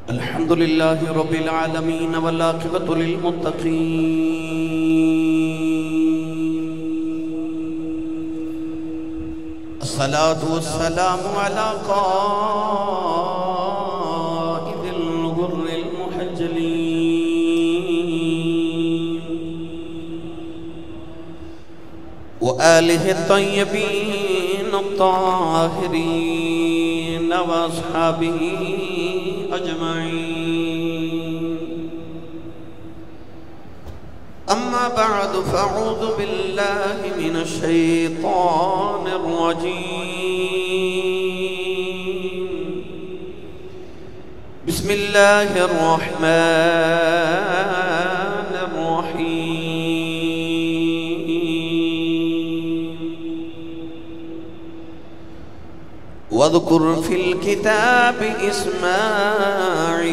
الحمد لله رب العالمين والعاقبة للمتقين الصلاة والسلام على قائد الغر المحجلين وآله الطيبين الطاهرين وأصحابه أجمعين أما بعد فأعوذ بالله من الشيطان الرجيم بسم الله الرحمن الرحيم واذكر في الكتاب إسماعيل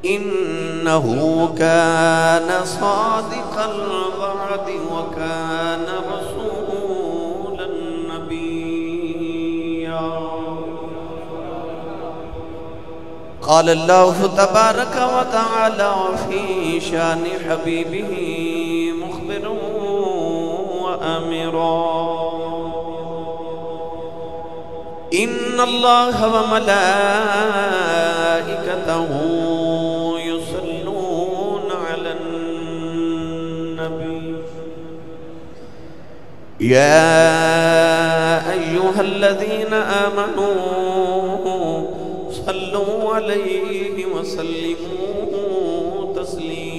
إنه كان صادق الوعد وكان رسولا نبيا قال الله تبارك وتعالى في شان حبيبه مخبرا وأمرا إن الله وملائكته يصلون على النبي يا أيها الذين آمنوا صلوا عليه وسلموا تسليما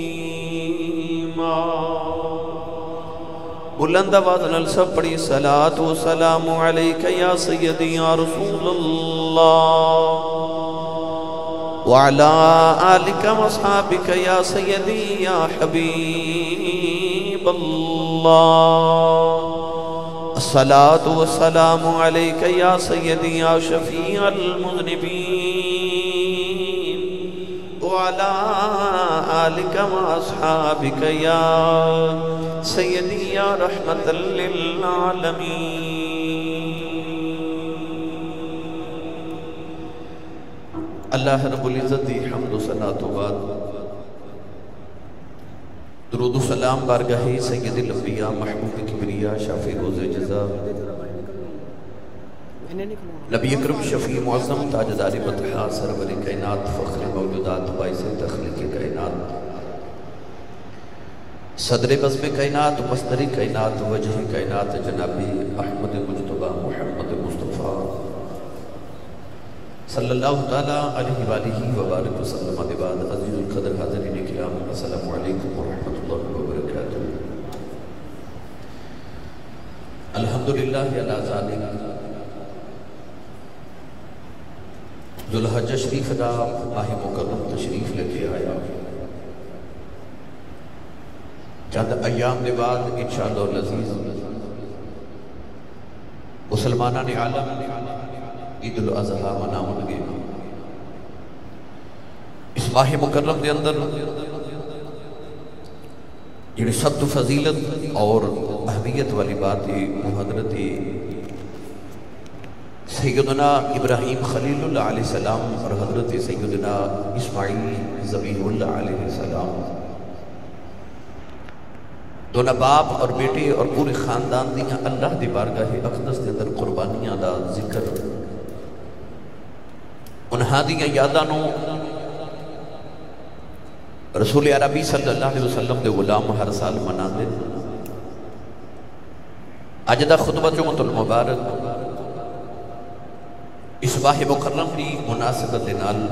بلند آواز نال سب پڑھی صلاۃ و سلام علیک یا سیدی یا رسول اللہ وعلی آلک و اصحابک یا سیدی یا حبیب اللہ الصلاۃ و سلام علیک یا سیدی یا شفیع المذنبین وعلى آلك وأصحابك يا سيدي يا رحمة للعالمين اللہ رب العزت دی حمد و ثنا تو بعد درود و سلام بارگاہ سید الانبیاء محبوب کبریا شافع روز جزا نبی اکرم شفیع معظم تاجدار بطحا سرور کائنات فخر موجودات باعث تخلیق کائنات صدر بزم کائنات مصدر کائنات وجہ کائنات جنابی احمد مجتبہ محمد مصطفیٰ صلی اللہ تعالیٰ علیہ وآلہ وبارک وسلم بعد عزیز القدر حاضرین کرام السلام علیکم ورحمۃ اللہ وبرکاتہ الحمدللہ علی ذالک ذوالحجہ شریف دا ماہ مکرم تشریف لے کے آیا چند ایام دے بعد انشاءاللہ العزیز مسلمانہ نے عالم عید الاضحیٰ مناون گے اس ماہ مکرم دے اندر جڑی سب تو فضیلت اور اہمیت والی بات ہے وہ حضرت سیدنا ابراہیم خلیل اللہ علیہ السلام اور حضرت سیدنا اسماعیل ذبیح اللہ علیہ السلام دونوں باپ اور بیٹے اور پورے خاندان دیا اللہ دی بارگاہ اقدس دے اندر قربانیاں دا ذکر انہاں دیا یادانوں رسول عربی صلی اللہ علیہ وسلم دے غلام ہر سال منا دے اج دا خطبہ جمعۃ المبارک اس ماہ مکرم کی مناسبت نال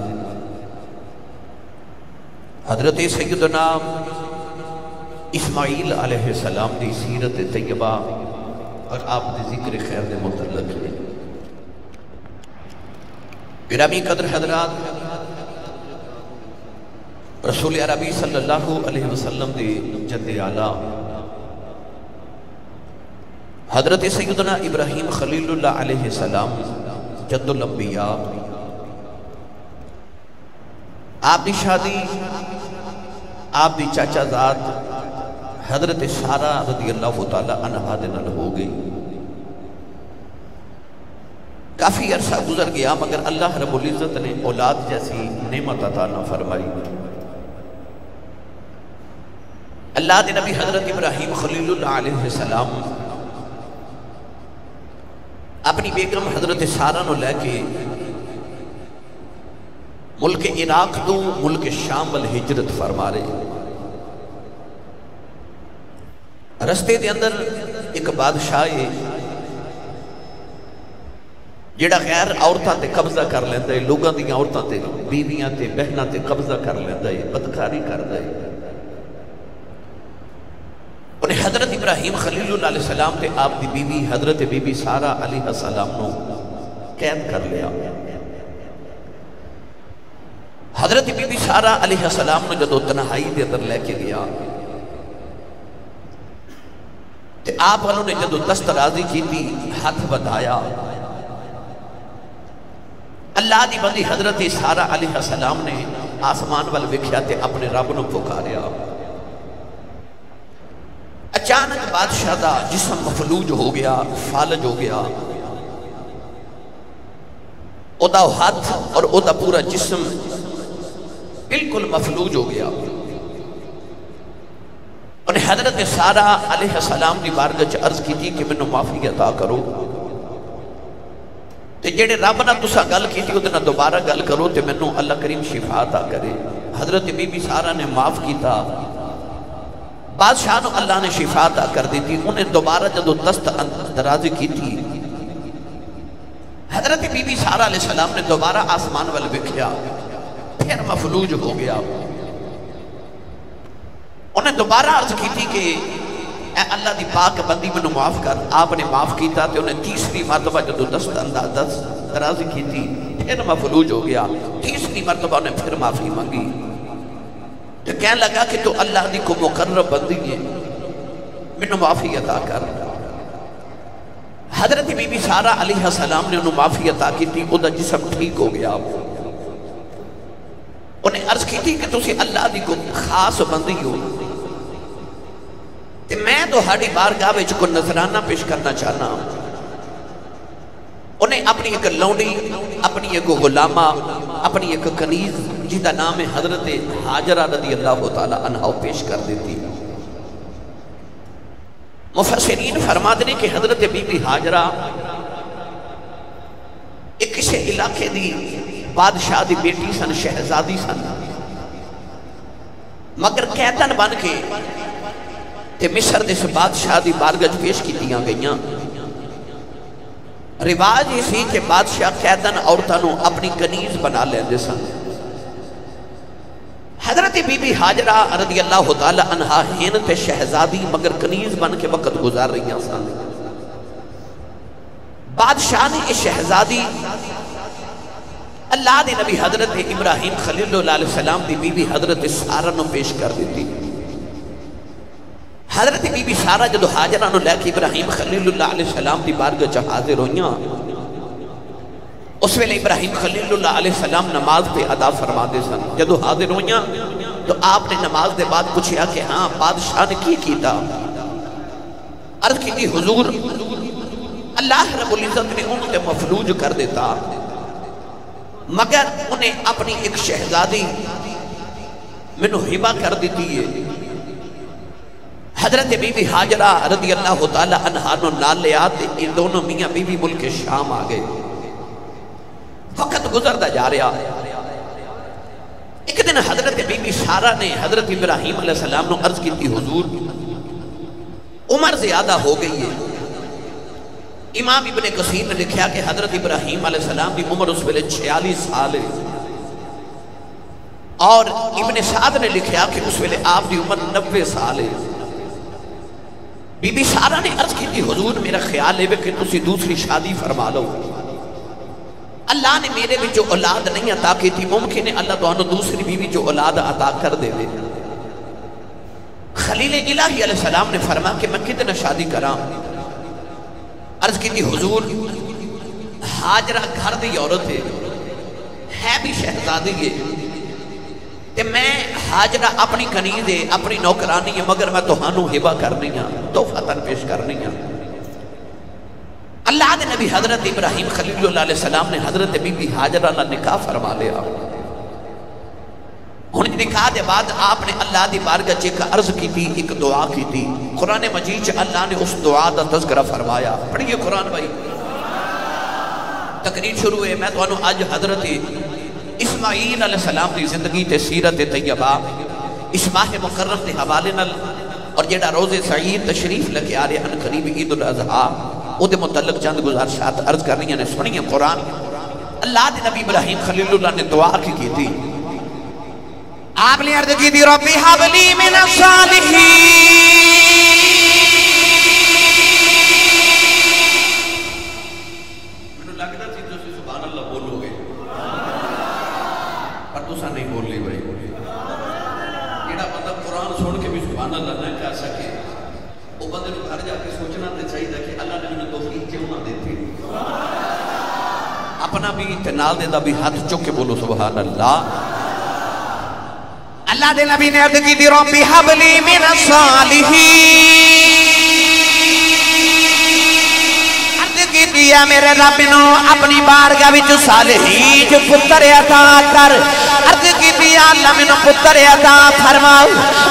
حضرت سیدنا اسماعیل علیہ السلام دی سیرت طیبہ اور آپ دی ذکر خیر دے متعلق ہے گرامی قدر حضرات رسول عربی صلی اللہ علیہ وسلم دی جد اعلیٰ حضرت سیدنا ابراہیم خلیل اللہ علیہ السلام جد الانبیاء آپ دی شادی آپ دی چاچا ذات حضرت سارہ رضی اللہ تعالی عنہا دے نال ہو گئی. کافی عرصہ گزر گیا مگر اللہ رب العزت نے اولاد جیسی نعمت عطا نہ فرمائی. اللہ دے نبی حضرت ابراہیم خلیل اللہ علیہ السلام اپنی بیگم حضرت سارہ نو لے کے ملک عراق تو ملک شام وال ہجرت فرما رہے. رستے دے اندر ایک بادشاہ ہے جڑا غیر عورتاں تے قبضہ کر لیندا ہے، لوگاں دی عورتاں تے بیویاں تے بہناں تے قبضہ کر لیندا ہے، بدکاری کردا ہے. انہیں حضرت ابراہیم خلیل اللہ علیہ السلام تے آپ دی بیوی حضرت بی بی سارہ علیہ السلام نو قید کر لیا. حضرت بی بی سارہ علیہ السلام نو جدو تنہائی دے اندر لے کے گیا تے آپ انہوں نے جدو دست رازی کی تھی ہاتھ بدھایا. اللہ دی بندی حضرت سارہ علیہ السلام نے آسمان وال وکھیا تے اپنے رب نو پکاریا. اچانک بادشاہ دا جسم مفلوج ہو گیا، فالج ہو گیا. او دا ہاتھ اور او دا پورا جسم بالکل مفلوج ہو گیا. انہیں حضرت سارہ علیہ السلام دی بارگاہ چ عرض کی تھی کہ مینوں معافی عطا کرو تے جڑے رب نہ تسا گل کی تھی اودے نال دوبارہ گل کرو تے مینوں اللہ کریم شفا عطا کرے. حضرت بی بی سارہ نے معاف کیتا، بادشاہ نو اللہ نے شفا عطا کر دی تھی. انہیں دوبارہ جدو دست درازی کی تھی حضرت بی بی سارہ علیہ السلام نے دوبارہ آسمان وال وکھیا، پھر مفلوج ہو گیا. انہیں دوبارہ عرض کی تھی کہ اے اللہ دی پاک بندی میں معاف کر. آپ نے معاف کیتا تے انہیں تیسری مرتبہ جدو دست درازی کی تھی پھر مفلوج ہو گیا. تیسری مرتبہ انہیں پھر معافی مانگی تو کہنے لگا کہ تو اللہ دی کو مقرب بندی ہے، مینوں معافی عطا کر. حضرت بی بی سارہ علیہ السلام نے انہوں معافی عطا کی تھی، او دا جسم ٹھیک ہو گیا. انہیں عرض کی تھی کہ تسی اللہ دی کو خاص بندی ہو تے میں تو ہاڑی بارگاہ وچ کو نذرانہ پیش کرنا چاہنا. انہیں اپنی ایک لونڈی، اپنی ایک غلامہ، اپنی ایک کنیز جہاں نام حضرت حاجرہ رضی اللہ تعالی عنہ پیش کر دیتی. مفسرین فرماتے ہیں کہ حضرت بی بی حاجرہ ایک کسی علاقے دی بادشاہ دی بیٹی سن، شہزادی سن، مگر قیدن بن کے تے مصر دے بادشاہ دی بارگاہ پیش کیتیاں گئیاں. رواج یہ سی کہ بادشاہ قیدن عورتاں نو اپنی کنیز بنا لیندے سن. حضرت بی بی حاجرہ رضی اللہ تعالی عنہا ہن تے شہزادی مگر کنیز بن کے وقت گزار رہی سن. بادشاہ نے اس شہزادی اللہ دے نبی حضرت ابراہیم خلیل اللہ علیہ السلام دی بی بی حضرت سارہ نو پیش کر دیتی. حضرت بی بی سارہ جدو حاجرہ نو لے کے ابراہیم خلیل اللہ علیہ السلام دی بارگاہ چ حاضر ہوئیاں، اس ویلے ابراہیم خلیل اللہ علیہ السلام نماز پہ ادا فرما دے سن. جدو حاضر ہوئیاں تو آپ نے نماز دے بعد پوچھیا کہ ہاں بادشاہ نے کی کیتا؟ عرض کی تھی حضور اللہ رب العزت نے انہوں نے مفلوج کر دیتا، مگر انہیں اپنی ایک شہزادی منو ہبہ کر دیتی ہے. حضرت بی بی حاجرہ رضی اللہ تعالی عنہا نو نال لے آتے ان دونوں میاں بی بی ملک شام آگئے. وقت گزردہ جا رہا. ایک دن حضرت بی بی سارہ نے حضرت ابراہیم علیہ السلام نو عرض کی تھی حضور عمر زیادہ ہو گئی ہے. امام ابن کثیر نے لکھیا کہ حضرت ابراہیم علیہ السلام کی عمر اس ویلے 46 سال ہے، اور ابن سعد نے لکھیا کہ اس ویلے آپ کی عمر 90 سال ہے. بی بی سارہ نے عرض کی تھی حضور میرا خیال ہے کہ تسی دوسری شادی فرما لو. اللہ نے میرے بھی جو اولاد نہیں عطا کی تھی، ممکن ہے اللہ تو انہوں دوسری بیوی جو اولاد عطا کر دے دے. خلیل الہی علیہ السلام نے فرمایا کہ میں کتنا شادی کراں؟ عرض کی تھی حضور حاجرہ گھر دی عورت ہے بھی شہزادی ہے تے میں حاجرہ اپنی کنیز ہے، اپنی نوکرانی ہے، مگر میں تہانوں ہبہ کرنی ہاں، تحفتاً پیش کرنی ہاں۔ اللہ دے نبی حضرت ابراہیم خلیل اللہ علیہ السلام نے حضرت بی بی حاجرہ کا نکاح فرما لیا۔ ہن نکاح دے بعد آپ نے اللہ دی بارگاہ ایک عرض کی تھی، ایک دعا کی تھی۔ قرآن مجید اللہ نے اس دعا دا تذکرہ فرمایا۔ پڑھیے قرآن بھائی۔ تقریر شروع ہے، میں تو انہوں آج حضرت اسماعیل علیہ السلام دی زندگی تے سیرت طیبہ اس ماہ مکرم دے حوالے نال اور جیڑا روز سعید تشریف لگے آ رہے ہیں قریب عید الاضحیٰ او دے متعلق چند گزارشات عرض کر رہی ہیں نے سنی قرآن۔ اللہ دے نبی ابراہیم خلیل اللہ نے دعا کی تھی، آپ نے عرض کی تھی ربی حب لی من الصالحین۔ میں نے لگتا تھی جو سبحان اللہ بولو گے پر دوسرا نہیں بول لی بھائی۔ جیڑا بندہ قرآن سن کے بھی سبحان اللہ نہ کہہ سکے وہ بندے کو گھر جا کے سوچنا تے چاہیے کہ اللہ نے مجھے توفیق کیوں نہ دیتی۔ اپنا بھی تنال دے دا بھی ہاتھ چک کے بولو سبحان اللہ۔ اللہ دے نبی نے عرض کی تھی ربی حب لی من الصالحین، عرض کی تھی یا میرے رب نو اپنی بارگاہ وچ صالحین جو پتر عطا کر، عرض کی تھی یا اللہ میں پتر عطا فرماؤ۔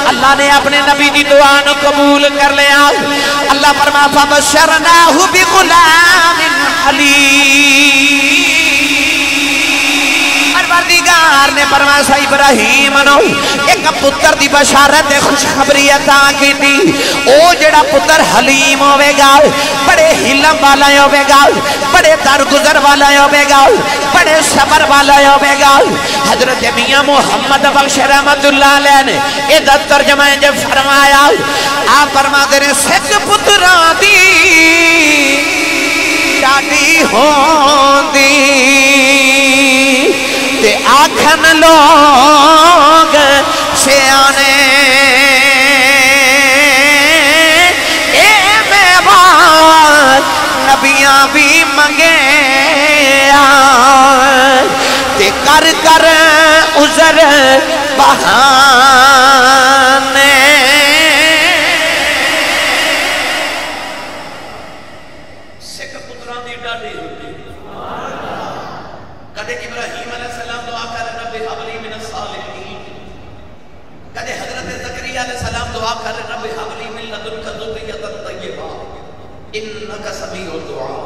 اللہ نے اپنے نبی دی دعا نو قبول کر لیا۔ اللہ فرما فبشرناہ بغلام حلیم، پروردگار نے فرمایا سا ابراہیم نو ایک پتر دی بشارت خوشخبری عطا کی تھی، او جڑا پتر حلیم ہوے گا، بڑے حلم والا ہوے گا، بڑے درگزر والا ہوے گا، بڑے صبر والا ہوے گا۔ حضرت میاں محمد بخش رحمت اللہ علیہ نے ادھر ترجمہ جب فرمایا، آپ فرماتے ہیں سکھ پتراں دی ڈاڈی ہوندی تے آکھن لوگ سیانے اے میوان نبیاں بھی منگے تے کر کر عذر بہانے۔ سکھ پتران دی ڈاڈی ہوتی کدے ابراہیم علیہ السلام دعا کر رب حب لی من الصالحین، کدے حضرت زکریا علیہ السلام دعا کر رب حب لی من لدنک ذریۃ طیبہ انک سمیع الدعاء۔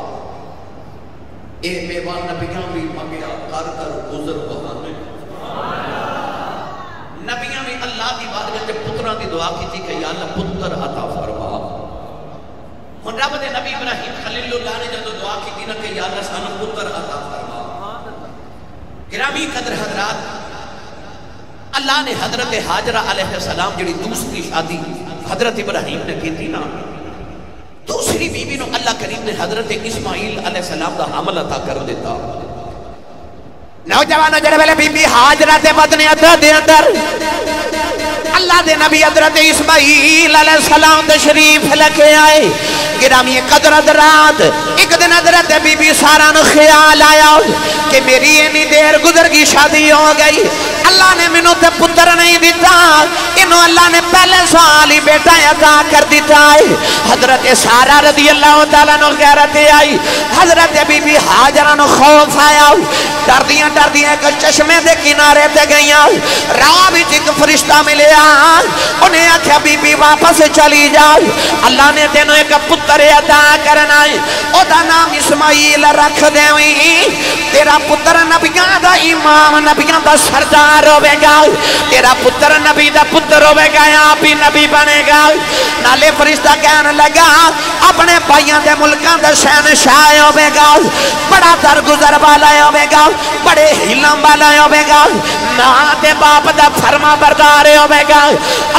اے بیوان نبیاں بھی منگیا کر کر عذر بہانے۔ نبیاں بھی اللہ دی بارگاہ تے پتراں دی دعا کی تھی کہ یا اللہ پتر عطا فرما۔ ہن رب دے نبی ابراہیم خلیل اللہ نے جب دعا کی تھی نا کہ یا اللہ سانو پتر عطا فرما۔ گرامی قدر حضرات، اللہ نے حضرت حاجرہ علیہ السلام جڑی دوسری شادی حضرت ابراہیم نے کی تھی نا، دوسری بیوی نو اللہ کریم نے حضرت اسماعیل علیہ السلام دا حمل عطا کر دیتا۔ نوجوانوں جڑے ویلے بی بی حاجرہ دے مدنیت دے اندر اللہ دے نبی حضرت اسماعیل علیہ السلام تشریف لکھے آئے۔ گرامی قدر حضرات، ایک دن حضرت بی بی سارا نو خیال آیا کہ میری اینی دیر گزر کی شادی ہو گئی، اللہ نے منو تے پتر نہیں دیتا، انہوں اللہ نے پہلے سال ہی بیٹا عطا کر دیتا ہے۔ حضرت سارا رضی اللہ تعالیٰ نو غیرت آئی، حضرت بی بی حاجرہ نو خوف آیا، ڈردیاں ایک چشمے دے کنارے تے گئیاں، راہ وچ ایک فرشتہ ملیا، انہیں آکھیا بی بی واپس چلی جاؤ، اللہ نے تینوں ایک پتر عطا کرنا ہے، او دا نام اسماعیل رکھ دے ہوئی، تیرا پتر نبیان دا امام نبیان دا سردار ہوئے گا، تیرا پتر نبی دا پتر ہوئے گا، آپ ہی نبی بنے گا۔ نالے فرشتہ کہنے لگا اپنے بھائیاں دے ملکان دا شہنشاہ ہوئے گا، بڑا درگزر والا ہوئے گا، بڑے حلم والا ہوئے گا، ماں دے باپ دا فرما بردار ہوئے گا،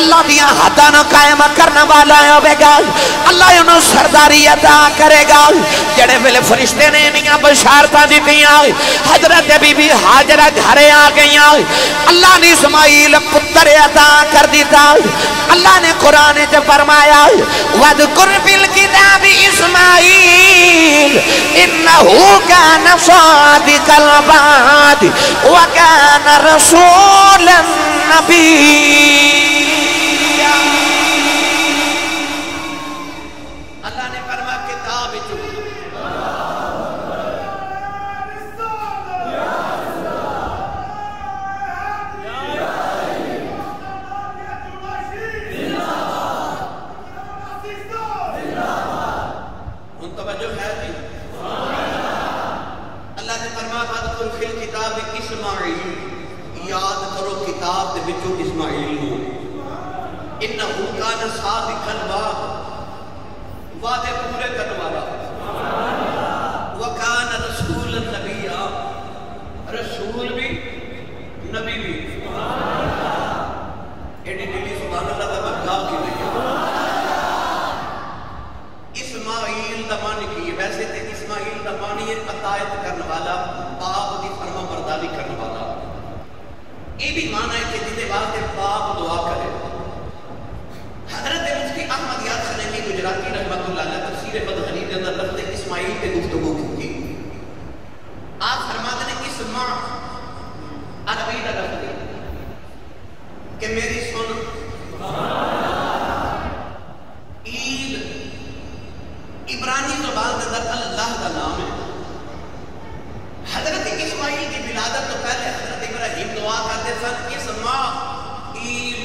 اللہ دیا حدان قائم کرنا والا ہوئے گا، اللہ انہوں سرداری عطا کرے گا۔ جڑے ویلے فرشتے نے انہیں بشارتہ دیتیاں، حضرت بی بی حاجرہ گھرے آ گئیاں، اللہ نے اسماعیل پتر عطا کر دیتا۔ اللہ نے قرآن جب فرمایا وَذْكُرْ فِي الْكِتَابِ إِسْمَاعِيلَ إِنَّهُ كَانَ صَادِقَ الْوَعْدِ وَكَانَ رَسُولًا نَبِيًّا۔ کتاب دے وچوں اسماعیل نو انہو کان صادق الوعد وعدے پورے کرنے والا وکان رسول النبی رسول بھی نبی بھی ایڈی ڈیلی سبحان اللہ کا بکا کی نہیں اسماعیل دا معنی کی ویسے تے اسماعیل دا معنی عطایت کرنے والا باپ دی فرما برداری کرنے والا یہ بھی معنی ہے کہ جنہیں واسطے باپ دعا کرے حضرت مفتی احمد یاد سلیمی گجراتی رحمت اللہ علیہ تفسیر بدغنی کے اندر لفظ اسماعیل پہ گفتگو کی آپ فرماتے ہیں اسماع عربی کا لفظ ہے کہ میری سن عید عبرانی زبان کے اندر اللہ کا نام ہے حضرت اسماعیل کی ولادت تو پہلے حضرت ابراہیم دعا کرتے سن اسماع عید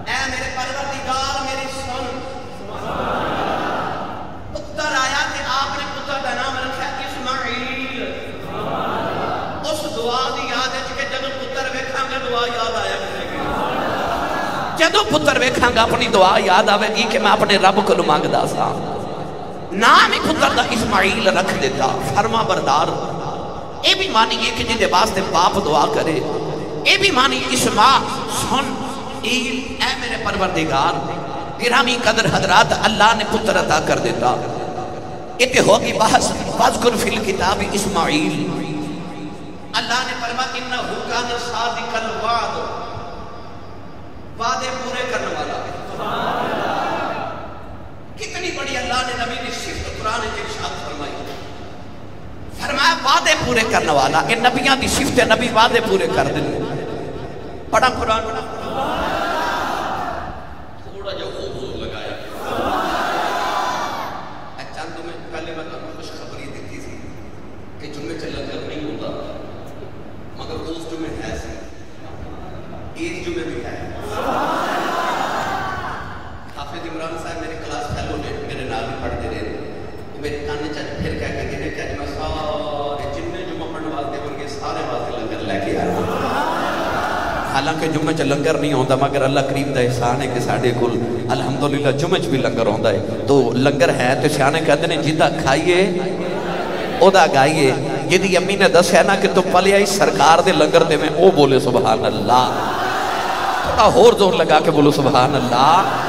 اے میرے پروردگار میری سن پتر آیا کہ آپ نے پتر کا نام رکھا اسماعیل اس دعا دی یاد ہے کہ جب پتر ویکھاں گا دعا یاد آیا کرے گی جدو پتر ویکھاں گا اپنی دعا یاد آوے گی کہ میں اپنے رب کو مانگدا سا نام ہی پتر دا اسماعیل رکھ دیتا فرما بردار یہ بھی مانی ہے کہ جنہیں واسطے باپ دعا کرے یہ بھی مانی اسماع سن عیل اے میرے پروردگار گرامی قدر حضرات اللہ نے پتر عطا کر دیتا اتنے ہوگی بحث فاذکر فی الکتاب اسماعیل اللہ نے فرمایا انہو کان صادق الوعد وعدے پورے کرنے والا کتنی بڑی اللہ نے نبی کی صفت قرآن کے ارشاد فرمائی فرمایا وعدے پورے کرنے والا کہ نبیاں دی صفت نبی وعدے پورے کر دیں پڑھا قرآن تھوڑا جو حضور لگایا چند میں پہلے میں خوشخبری دیتی تھی کہ جمعے چلا کر نہیں ہوتا مگر اس جمعے ہے سی اس جمعے بھی ہے حافظ عمران صاحب میرے کلاس فیلو نے میرے نال بھی پڑھتے رہے میرے کانے چاہتے پھر کہہ کے گئے کہ آج میں سارے جننے جمعہ پڑھنے واسطے بن کے سارے واسطے لنگر لے کے آیا حالانکہ جمعہ چ لنگر نہیں ہوتا مگر اللہ کریم دا احسان ہے کہ ساڑھے کل الحمدللہ جمعہ چ بھی لنگر ہوتا ہے تو لنگر ہے تو سیانے کہتے ہیں جیدہ کھائیے او دا گائیے جیدی امی نے دس ہے نا کہ تو پلے آئی سرکار دے لنگر دے میں او بولے سبحان اللہ تھوڑا ہور زور لگا کے بولو سبحان اللہ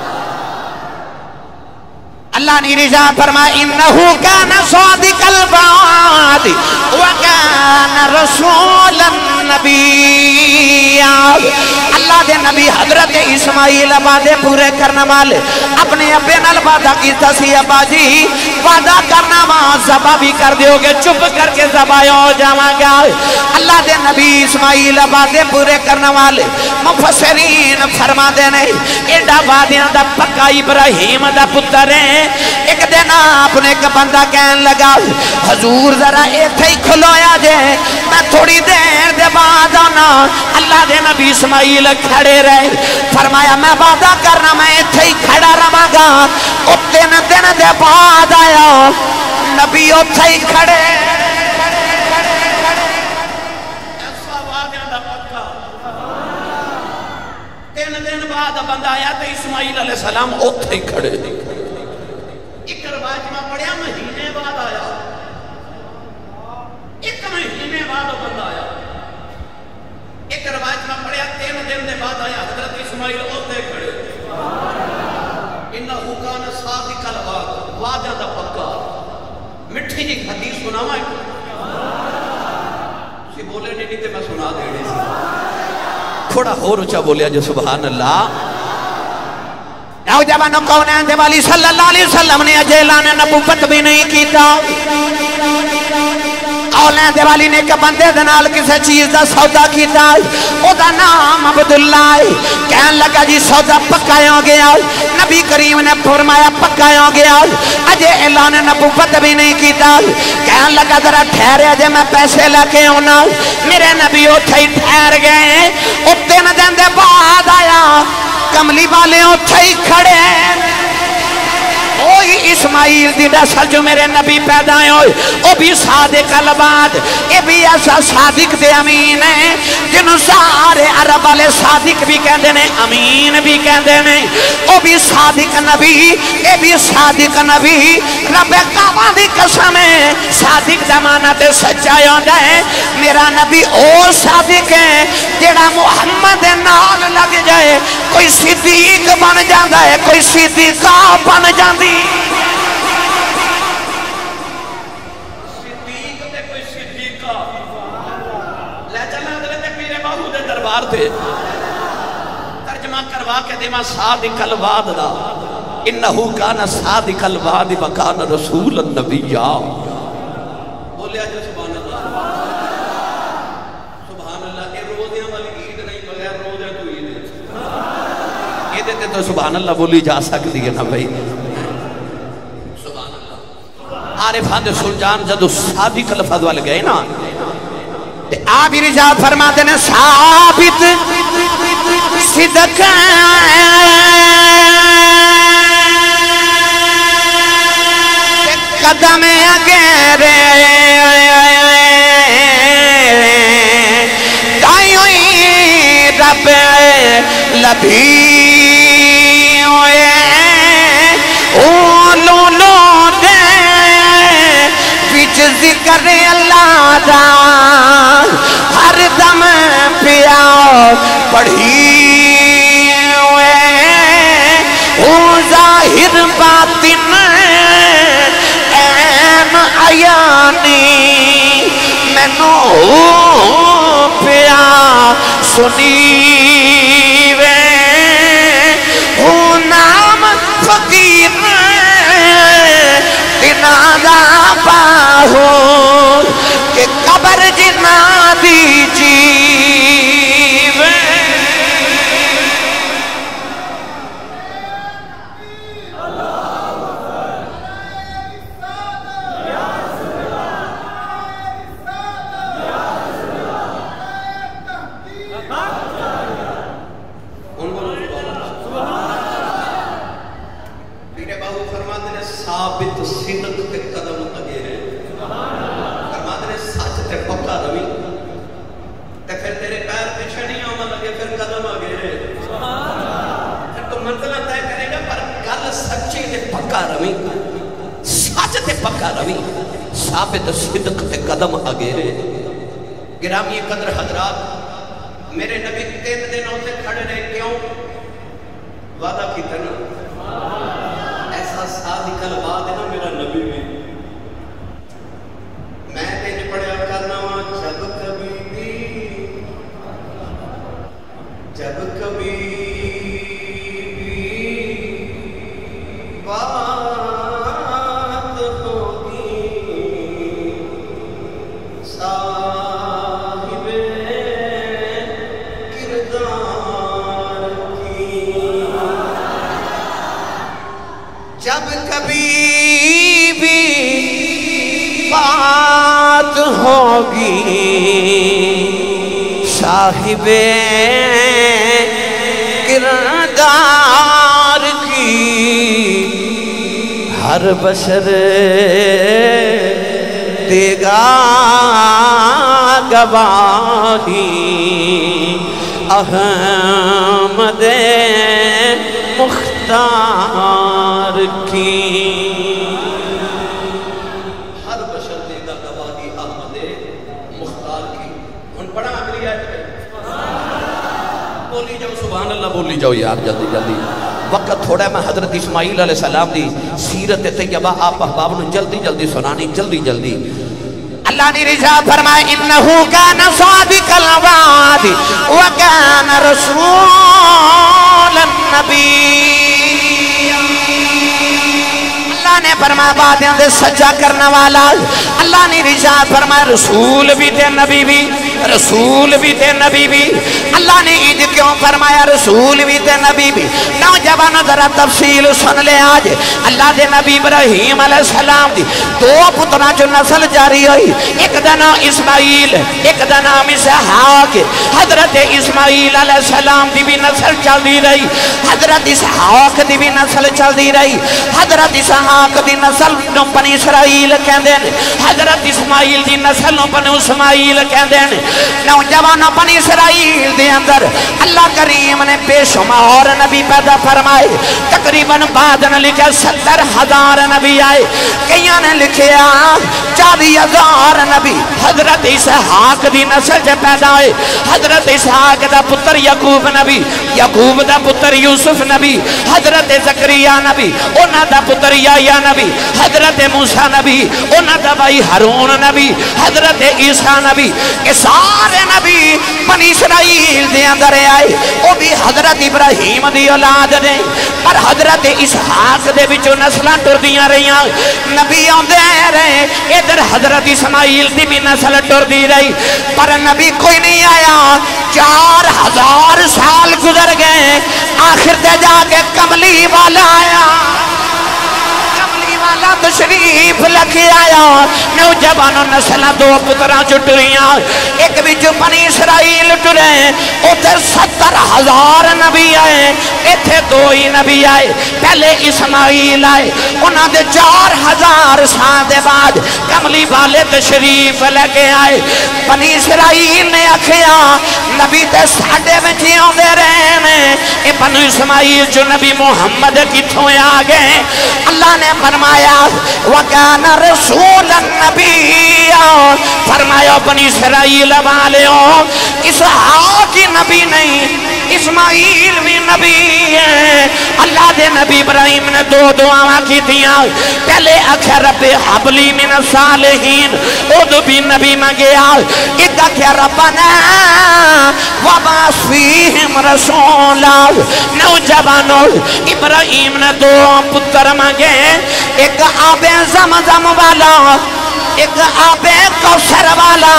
اللہ نے رجاء فرما انہو کان صادق الوعد وکان رسول النبی اللہ دے نبی حضرت اسماعیل وعدے پورے کرنا والے اپنے ابے نال وعدہ کیتا سی ابا جی وعدہ کرنا وہاں ذبح بھی کر دیو گے چپ کر کے ذبح ہو جاواں گا اللہ دے نبی اسماعیل وعدے پورے کرنا والے مفسرین فرما دے نہیں ایڈا وعدیاں دا پکا ابراہیم دا پتر ہے ایک دن آپ نے ایک بندہ کہن لگا حضور ذرا ایتھے ہی کھلویا جے میں تھوڑی دیر دے بعد آنا اللہ دے نبی اسماعیل کھڑے رہے فرمایا میں وعدہ کرنا میں ایتھے ہی کھڑا رہاں گا او تین دن دے بعد آیا نبی ایتھے ہی کھڑے ایسا وعدہ دا پکا تین دن بعد بندہ آیا تو اسماعیل علیہ السلام ایتھے ہی کھڑے ایک روایت میں پڑھیا مہینے بعد آیا ایک مہینے بعد وہ بندہ آیا ایک روایت میں پڑھیا 3 دن دے بعد آیا حضرت اسماعیل اوتے کھڑے انہو کان صادق الوعد وعدہ دا پکا مٹھی جی حدیث سناواں سی بولے نہیں تے میں سنا دینے سی تھوڑا اور اونچا بولیا جو سبحان اللہ نوجوانوں کونین دے والی صلی اللہ علیہ وسلم نے اعلان نبوت بھی نہیں کیتا کونین دے والی نے کہ بندے دنال کسے چیز دا سودا کیتا او دا نام عبداللہ کہن لگا جی سودا پکایا ہو گیا نبی کریم نے فرمایا پکایا ہو گیا اجے اعلان نبوت بھی نہیں کیتا کہن لگا ذرا ٹھہرے اجے میں پیسے لے کے ہونا میرے نبی اوتھے ہی ٹھہر گئے او 3 دن دے بعد آیا کملی والے اوتھے ہی کھڑے اوہی اسماعیل دی نسل جو میرے نبی پیدا ہوئے او بھی صادق الوعد اے بھی ایسا صادق دے امین ہے سارے عرب والے صادق بھی کہندے نے امین بھی کہندے نے او بھی صادق نبی اے بھی صادق نبی رب کعبہ دی قسم ہے صادق دا معنی تے سچا ہوندا ہے میرا نبی او صادق ہے جڑا محمد دے نال لگ جائے کوئی صدیق بن جاندا ہے کوئی صدیقہ بن جاندی ترجمہ کروا کے دیما صادق الوعد دا انہو کانا صادق الوعد وکانا رسول النبی بولیا جو سبحان اللہ سبحان اللہ اے روزیاں والی عید نہیں بغیر روزے تو عید ہے یہ دیتے تو سبحان اللہ بولی جا سکتی ہے نا بھائی سبحان اللہ عارفان دے سلجان جدو صادق الفظ والے گئے نا آپ ارشاد فرماتے ہیں ثابت صدق قدم اگرے دائی ہوئی رب لبھی ہوئے اولو دے وچ ذکر اللہ دا ہر دم پیا پڑھی ہوئے او ظاہر باطن این عیانی مینو پیا سنی وے او نام فقیر دنا دا باہو کہ قبر جنا دی جیوے میرے باہو فرماتے ہیں ثابت صدق کے قدم لگے ہیں فرماتے ہیں سچ تے پکا روی تے پھر تیرے پیر پیچھے نہیں آما لگے پھر قدم آگے ہیں پھر تو منزلہ طے کرے گا پر گل سچی تے پکا روی سچ تے پکا روی ثابت صدق تے قدم آگے ہیں گرامی قدر حضرات میرے نبی 3 دن ہوتے کھڑے رہے کیوں وعدہ کی طرح ایسا صادق الوعد ہے نا میرا نبی بھی میں تیج پڑھیا کرنا ہوا جب کبھی بات ہوگی صاحب کردار کی جب کبھی بھی بات ہوگی صاحب کردار کی ہر بشر دے گا گواہی احمد مختار کی ہر بشر دے گا گواہی احمد مختار کی ان پڑھا اگلی آیت ہے بولی جاؤ سبحان اللہ بولی جاؤ یار جلدی جلدی وقت تھوڑا میں حضرت اسماعیل علیہ السلام دی سیرت طیبہ آپ احباب نے جلدی جلدی سنانی جلدی جلدی اللہ نے رجاء فرمائے انہو کان صادق الوعد وکان رسول النبی اللہ نے فرمایا باتیں دے سچا کرنے والا اللہ نے رجاء فرمایا رسول بھی تے نبی بھی رسول بھی تے نبی بھی اللہ نے عید کیوں فرمایا؟ رسول بھی تے نبی بھی۔ نوجوانوں ذرا تفصیل سن لے آج اللہ دے نبی ابراہیم علیہ السلام دی دو پتراں جو نسل جاری ہوئی، ایک دا نام اسماعیل، ایک دا نام اسحاق۔ حضرت اسماعیل علیہ السلام دی بھی نسل چلدی رہی، حضرت اسحاق دی بھی نسل چلدی رہی، حضرت اسحاق دی نسل نو بنی اسرائیل کہندے نے، حضرت اسماعیل دی نسل نو بنی اسماعیل کہندے نے۔ نوجوانوں بنی اسرائیل دے اندر اللہ کریم نے بے شمار نبی پیدا فرمائے، تقریباً بعد نے لکھا 70,000 نبی آئے، کئیاں نے لکھیا 40,000 نبی حضرت اسحاق دی نسل سے پیدا ہوئے۔ حضرت اسحاق دا پتر یعقوب نبی، یعقوب دا پتر یوسف نبی، حضرت زکریا نبی، انہاں دا پتر یحییٰ نبی، حضرت موسیٰ نبی، انہاں دا بھائی ہارون نبی، حضرت عیسیٰ نبی۔ یہ سارے نبی بنی اسرائیل دے اندر آئے، وہ بھی حضرت ابراہیم دی اولاد نے، پر حضرت اسحاق دے وچوں نسلاں ٹردیاں رہیاں، نبی آندے رہے، ادھر حضرت اسماعیل دی بھی نسل ٹردی رہی، پر نبی کوئی نہیں آیا۔ 4,000 سال گزر گئے، آخر تے جا کے کملی والا آیا، کملی والا تشریف لکھی آیا۔ نوجوانوں نسلہ دو پتراں جو ٹریاں، ایک بھی جو بنی اسرائیل ٹرے، ادھر 70,000 نبی آئے، ایتھے دو ہی نبی آئے، پہلے اسماعیل آئے، انہاں دے 4,000 سال دے بعد کملی والے تشریف لگے آئے۔ بنی اسرائیل نے آکھیا نبی تے ساڈے وچ آندے رہے نے، اے بنی اسماعیل جو نبی محمد کتھوں آ گئے؟ اللہ نے فرمایا وَكَانَ رَسُولًا نَبِيًّا، فرمایا بنی اسرائیل والیوں اسحاق کی نبی نہیں، اسماعیل بھی نبی ہے۔ اللہ دے نبی ابراہیم نے دو دعاواں کی دیاں، پہلے آکھیا رب حبلی من الصالحین، ادو بھی نبی مانگیا، ایک آکھیا ربنا وبعث فیہم رسولا۔ نوجوانوں ابراہیم نے دو پتر مانگے، ایک آب زمزم والا، ایک آب کوثر والا،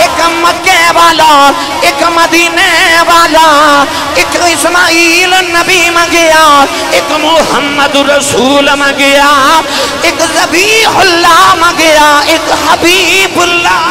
ایک مکے والا، ایک مدینے والا، ایک اسماعیل نبی مانگیا، ایک محمد رسول مانگیا، ایک ذبیح اللہ مانگیا، ایک حبیب اللہ۔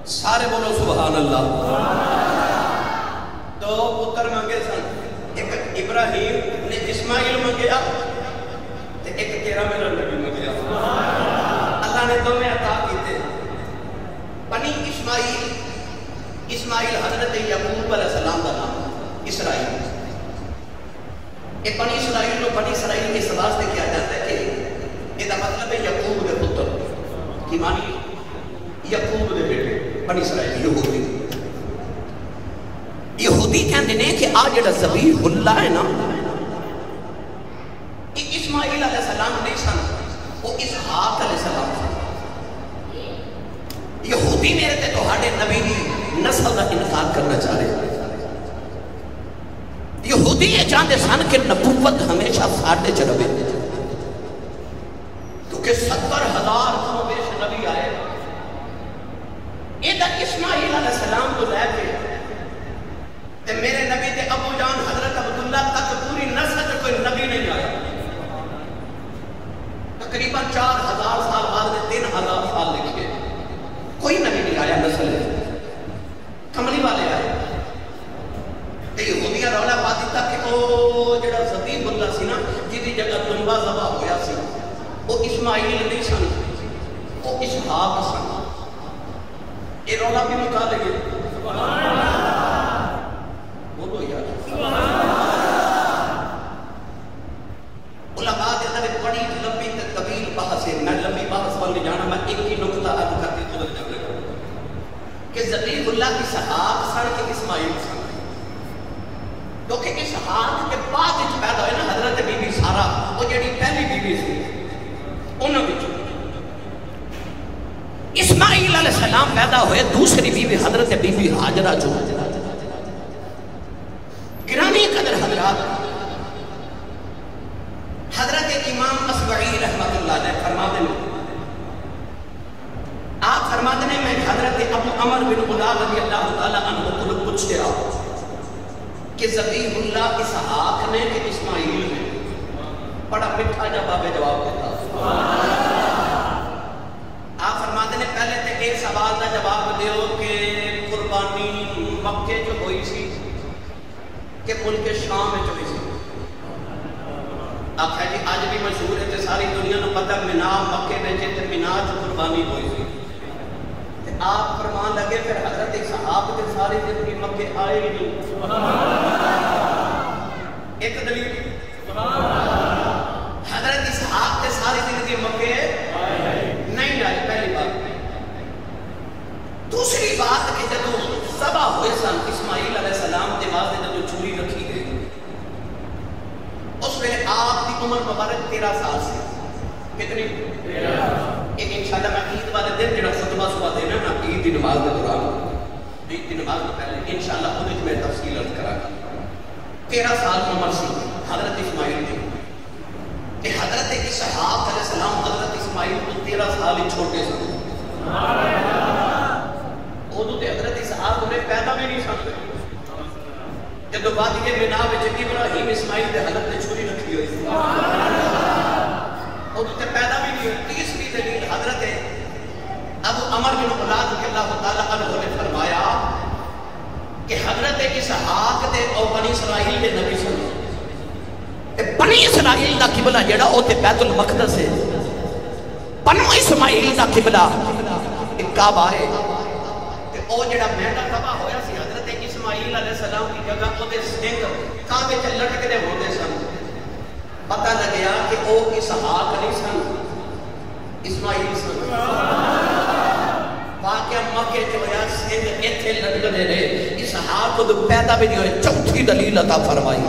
سارے بولو سبحان اللہ۔ دو پتر مانگے سن، ایک ابراہیم نے اسماعیل مانگیا، ایک تیرا میرا نبی مانگیا۔ اللہ نے دو میں عطا کیتے، بنی اسماعیل، اسماعیل حضرت یعقوب علیہ السلام کا نام اسرائیل۔ ایک بنی اسرائیل کو بنی اسرائیل اس واسطے کیا جاتا ہے کہ یہ مطلب ہے یعقوب کے پتر کی مانی یعقوب دے بیٹے بنی اسرائیل یہودی۔ یہودی کہندے نے کہ آج جڑا ذبیح اللہ ہے نا، اسماعیل علیہ السلام نہیں سن، وہ اسحاق علیہ السلام سن۔ یہودی میرے تے تہاڈے نبی دی نسل کا انکار کرنا چاہ رہے۔ یہودی یہ چاہتے سن کہ نبوت ہمیشہ ساڈے چ رہے، کیونکہ 70,000 کم بیش نبی آئے، ادھر اسماعیل علیہ السلام کو لے کے تے میرے نبی تے ابو جان حضرت عبداللہ تک پوری نسل سے کوئی نبی نہیں آیا۔ تقریباً 4,000 سال بعد 3,000 سال لکھے، کوئی نبی نہیں آیا نسل ہے، کملی والے آئے۔ تے یہودیاں رولا پا دیتا کہ او جڑا ذبیح اللہ سی نا، جدی جگہ دنبا ذبح ہویا سی، وہ اسماعیل نہیں سن، وہ اسحاق سن۔ یہ رولا بھی مکا لگے، بولو یار علماء کے اندر ایک بڑی لمبی طویل بحث ہے، میں لمبی بحث پر نہیں جانا، میں ایک ہی نقطہ عرض کرتے گزر جانے گا کہ ذبیح اللہ کی اسحاق سن کے اسماعیل سن، کیونکہ اسحاق کے بعد پیدا ہوئے نا حضرت بی بی سارا، وہ جڑی پہلی بی بی سی انہوں نے اسماعیل علیہ السلام پیدا ہوئے دوسری بیوی حضرت بی بی حاجرہ جو گرامی قدر حضرات حضرت امام اصبعی رحمت اللہ علیہ فرما دیں آپ فرما دیں میں حضرت ابو عمر بن غلام رضی اللہ تعالیٰ عنہ کو پوچھتے رہا کہ ذبیح اللہ اسحاق نے کہ اسماعیل نے بڑا مٹھا جواب دیتا آپ فرما دیں پہلے تے ایک سوال کا جواب دیو کہ قربانی مکے جو ہوئی سی کہ ملک شام میں ہوئی سی آپ کہا جی آج بھی مشہور ہے ساری دنیا نے پتہ مینا مکے میں جیتے مینا جو قربانی ہوئی سی آپ فرمان لگے پھر حضرت صحاب کے ساری زندگی مکے آئے ہی نہیں ایک دلیل حضرت صحاب کے ساری زندگی مکے نہیں آئے پہلی بات دوسری بات کہ جب ذبح ہوئے سن اسماعیل علیہ السلام کے واسطے جب چوری رکھی گئی اس میں آپ کی عمر مبارک 13 سال سے کتنی ایک انشاءاللہ میں عید والے دن جڑا خطبہ صبح دینا نا عید کی نماز کے دوران عید کی نماز کے پہلے انشاءاللہ خود میں تفصیل عرض کرا 13 سال عمر سے حضرت اسماعیل کی کہ حضرت اسحاق علیہ السلام حضرت اسماعیل کو 13 سال ہی چھوٹے سن ادو تے حضرت اسحاق انہیں پیدا بھی نہیں سکتے جب بعد یہ مینا وچ ابراہیم اسماعیل دے حضرت نے چھری رکھی ہوئی تھی ادو تے پیدا بھی نہیں ہوئی تیسری دلیل حضرت ابو عمر بن غلام رضی اللہ تعالیٰ عنہ نے فرمایا کہ حضرت اسحاق تے او بنی اسرائیل دے نبی صلی اللہ بنی اسرائیل دا قبلہ جڑا او تے بیت المقدس ہے بنو اسماعیل دا قبلہ کعبہ ہے تے او جڑا مہنگا تباہ ہویا سی حضرت اسماعیل علیہ السلام کی جگہ او دے سنگ کعبے تے لٹکدے ہوندے سن پتہ لگیا کہ او اسحاق نہیں سن اسماعیل سن واقعہ مکے جو ہویا سنگ ایتھے لٹکدے رہے اسحاق کو پیدا بھی نہیں ہوئے چوتھی دلیل عطا فرمائی